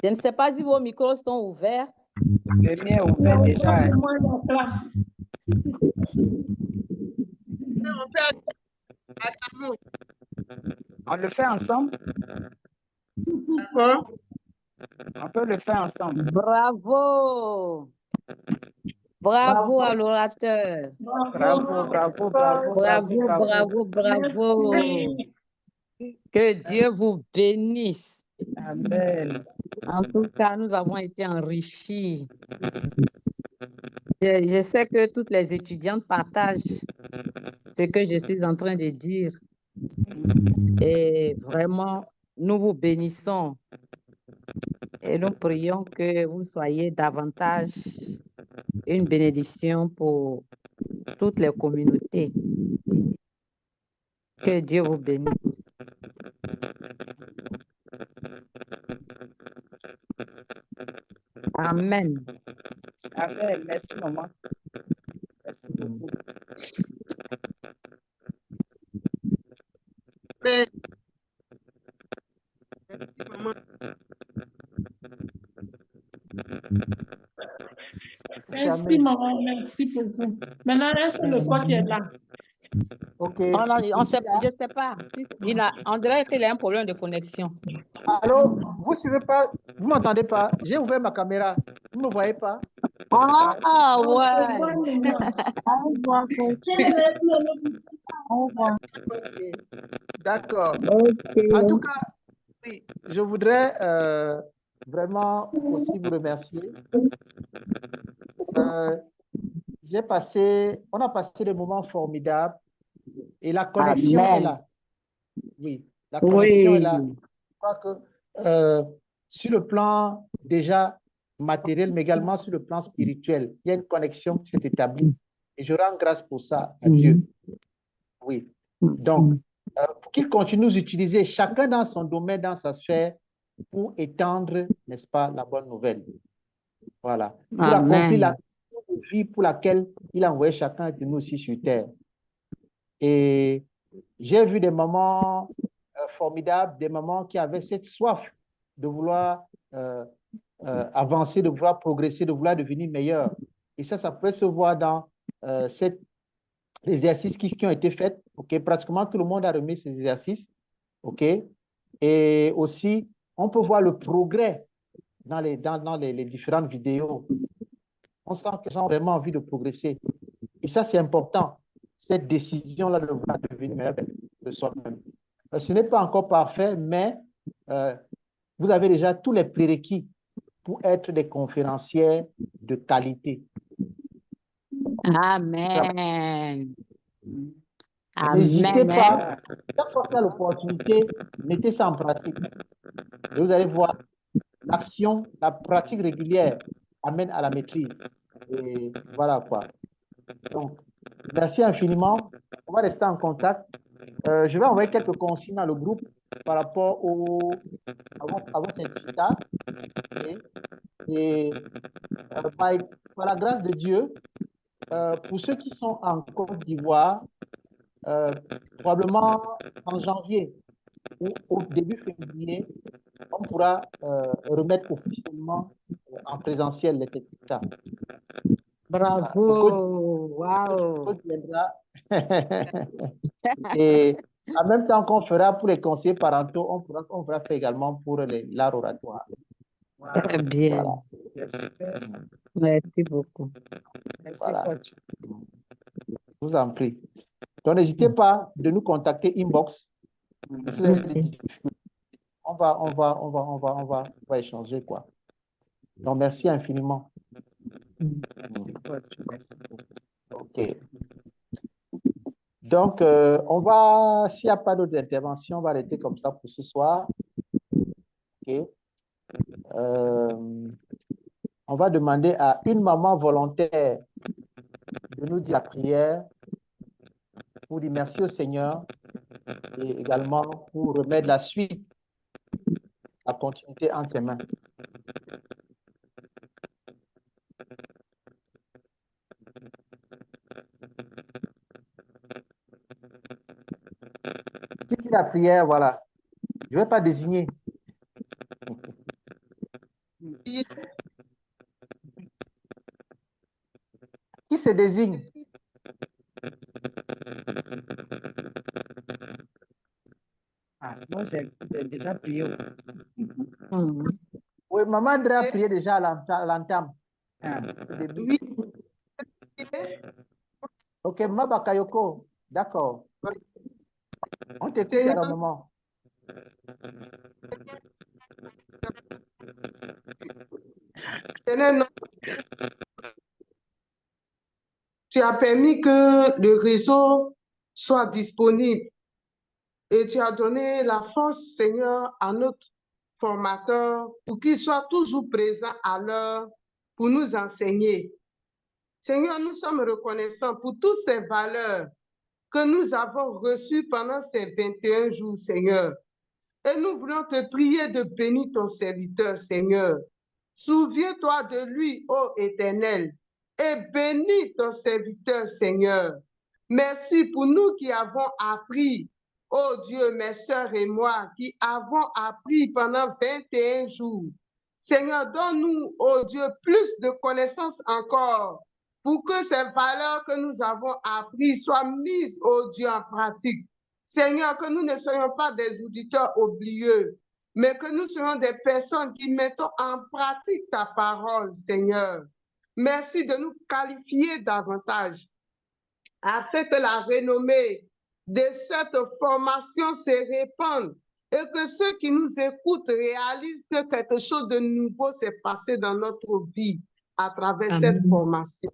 Je ne sais pas si vos micros sont ouverts. Le mien est ouvert déjà. Hein. On le fait ensemble? D'accord. On peut le faire ensemble. Bravo! Bravo à l'orateur. Bravo, bravo, bravo, Bravo, bravo, bravo, bravo. Que Dieu vous bénisse. Amen. En tout cas, nous avons été enrichis. Je sais que toutes les étudiantes partagent ce que je suis en train de dire. Et vraiment, nous vous bénissons. Et nous prions que vous soyez davantage une bénédiction pour toutes les communautés. Que Dieu vous bénisse. Amen. Amen. Merci, maman. Mais, merci, maman. Merci, maman. Merci beaucoup. Maintenant, est-ce que le coach est là? Ok. Oh non, je sais pas. On dirait qu'il a un problème de connexion. Allô, vous suivez pas, vous m'entendez pas? J'ai ouvert ma caméra. Vous me voyez pas? Ah, On ouais. te voit maintenant. Au revoir, coach. Au revoir. D'accord. Ok. En tout cas, oui, je voudrais vraiment aussi vous remercier. On a passé des moments formidables et la connexion est Amen. là. Oui, la connexion est là. Oui. Je crois que sur le plan déjà matériel, mais également sur le plan spirituel, il y a une connexion qui s'est établie. Et je rends grâce pour ça à Dieu. Oui. Donc, pour qu'il continue de nous utiliser, chacun dans son domaine, dans sa sphère, pour étendre, n'est-ce pas, la bonne nouvelle. Voilà. Pour accomplir la vie pour laquelle il a envoyé chacun de nous aussi sur terre. Et j'ai vu des moments formidables, des moments qui avaient cette soif de vouloir avancer, de vouloir progresser, de vouloir devenir meilleur. Et ça peut se voir dans les exercices qui ont été faits. Okay? Pratiquement tout le monde a remis ces exercices. Okay? Et aussi, on peut voir le progrès dans les différentes vidéos. On sent que les gens ont vraiment envie de progresser. Et ça, c'est important. Cette décision-là de vouloir devenir meilleur de soi-même. Ce n'est pas encore parfait, mais vous avez déjà tous les prérequis pour être des conférenciers de qualité. Amen. N'hésitez Amen. pas, chaque fois qu'il y a l'opportunité, mettez ça en pratique. Et vous allez voir, l'action, la pratique régulière amène à la maîtrise. Et voilà quoi. Donc, merci infiniment. On va rester en contact. Je vais envoyer quelques consignes dans le groupe par rapport à vos certificats. Et par la grâce de Dieu, pour ceux qui sont en Côte d'Ivoire, probablement en janvier ou au début février, on pourra remettre officiellement en présentiel les certificats. Bravo. Wow. Et en même temps qu'on fera pour les conseillers parentaux, on fera également pour l'art oratoire. Très bien. Voilà. Merci beaucoup. Voilà. Je vous en prie. Donc, n'hésitez pas de nous contacter inbox. Si vous avez des difficultés, on va échanger, quoi. Donc, merci infiniment. OK. Donc, s'il n'y a pas d'autres interventions, on va arrêter comme ça pour ce soir. OK. On va demander à une maman volontaire de nous dire la prière pour dire merci au Seigneur et également pour remettre la suite, la continuité entre ses mains. Qui dit la prière, voilà. Je ne vais pas désigner. Qui se désigne? Moi, j'ai déjà prié. Oui, maman André a prié déjà à l'entame. Oui. Ok, Maman Bakayoko, d'accord. On t'écoute à un moment. Tu as permis que le réseau soit disponible et tu as donné la force, Seigneur, à notre formateur pour qu'il soit toujours présent à l'heure pour nous enseigner. Seigneur, nous sommes reconnaissants pour toutes ces valeurs que nous avons reçues pendant ces 21 jours, Seigneur. Et nous voulons te prier de bénir ton serviteur, Seigneur. Souviens-toi de lui, ô Éternel, et bénis ton serviteur, Seigneur. Merci pour nous qui avons appris, oh Dieu, mes sœurs et moi, qui avons appris pendant 21 jours. Seigneur, donne-nous, oh Dieu, plus de connaissances encore pour que ces valeurs que nous avons apprises soient mises, oh Dieu, en pratique. Seigneur, que nous ne soyons pas des auditeurs oublieux, mais que nous soyons des personnes qui mettons en pratique ta parole, Seigneur. Merci de nous qualifier davantage afin que la renommée de cette formation se répande et que ceux qui nous écoutent réalisent que quelque chose de nouveau s'est passé dans notre vie à travers cette formation.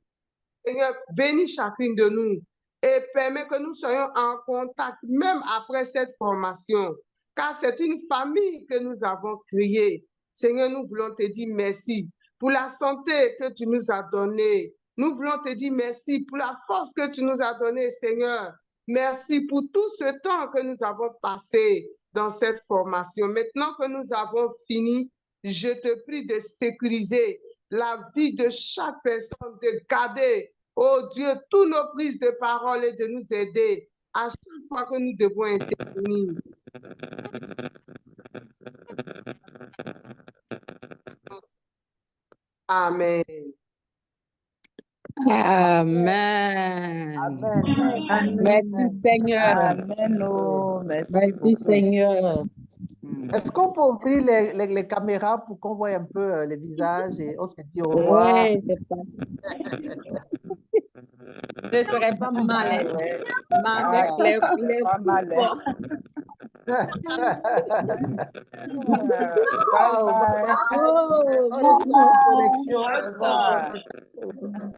Seigneur, bénis chacune de nous et permets que nous soyons en contact même après cette formation, car c'est une famille que nous avons créée. Seigneur, nous voulons te dire merci pour la santé que tu nous as donnée. Nous voulons te dire merci pour la force que tu nous as donnée, Seigneur. Merci pour tout ce temps que nous avons passé dans cette formation. Maintenant que nous avons fini, je te prie de sécuriser la vie de chaque personne, de garder, oh Dieu, toutes nos prises de parole et de nous aider à chaque fois que nous devons intervenir. Amen. Amen. Amen. Merci Seigneur. Amen. Oh, merci Merci beaucoup. Seigneur. Est-ce qu'on peut ouvrir les caméras pour qu'on voit un peu les visages et on se dit au revoir? Oui, c'est pas. Ce serait pas mal, hein? Ouais. Mais avec les Pas mal, hein? Wow, Oh, on est sur une connexion.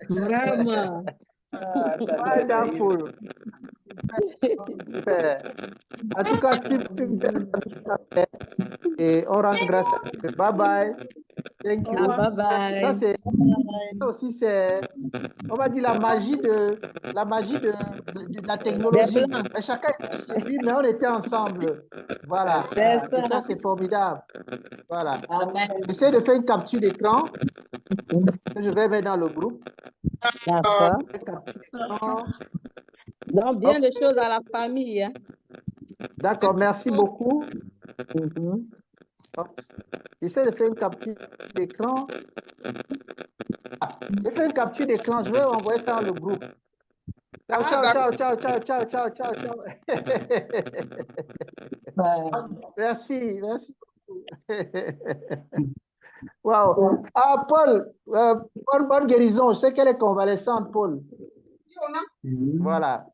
vraiment. Ah, ça doit être Wonderful. Super. En tout cas, Steve, et on rend grâce à Dieu. Bye bye. Thank you. Ah, bye bye. Ça, c'est aussi, c'est, on va dire, la magie de la technologie. Mais chacun est chez lui, mais on était ensemble. Voilà. C'est Et ça. ça, c'est formidable. Voilà. Amen. J'essaie de faire une capture d'écran que je vais mettre dans le groupe. D'accord. Capture d'écran. Donc, bien de choses à la famille, hein? D'accord, merci beaucoup. J'essaie de faire une capture d'écran. J'ai fait une capture d'écran, je vais envoyer ça dans le groupe. Ciao, ciao, ciao, ciao, ciao, ciao, ciao, ciao. Merci, merci beaucoup. Wow. Ah, Paul, bonne guérison. Je sais qu'elle est convalescente, Paul. Voilà.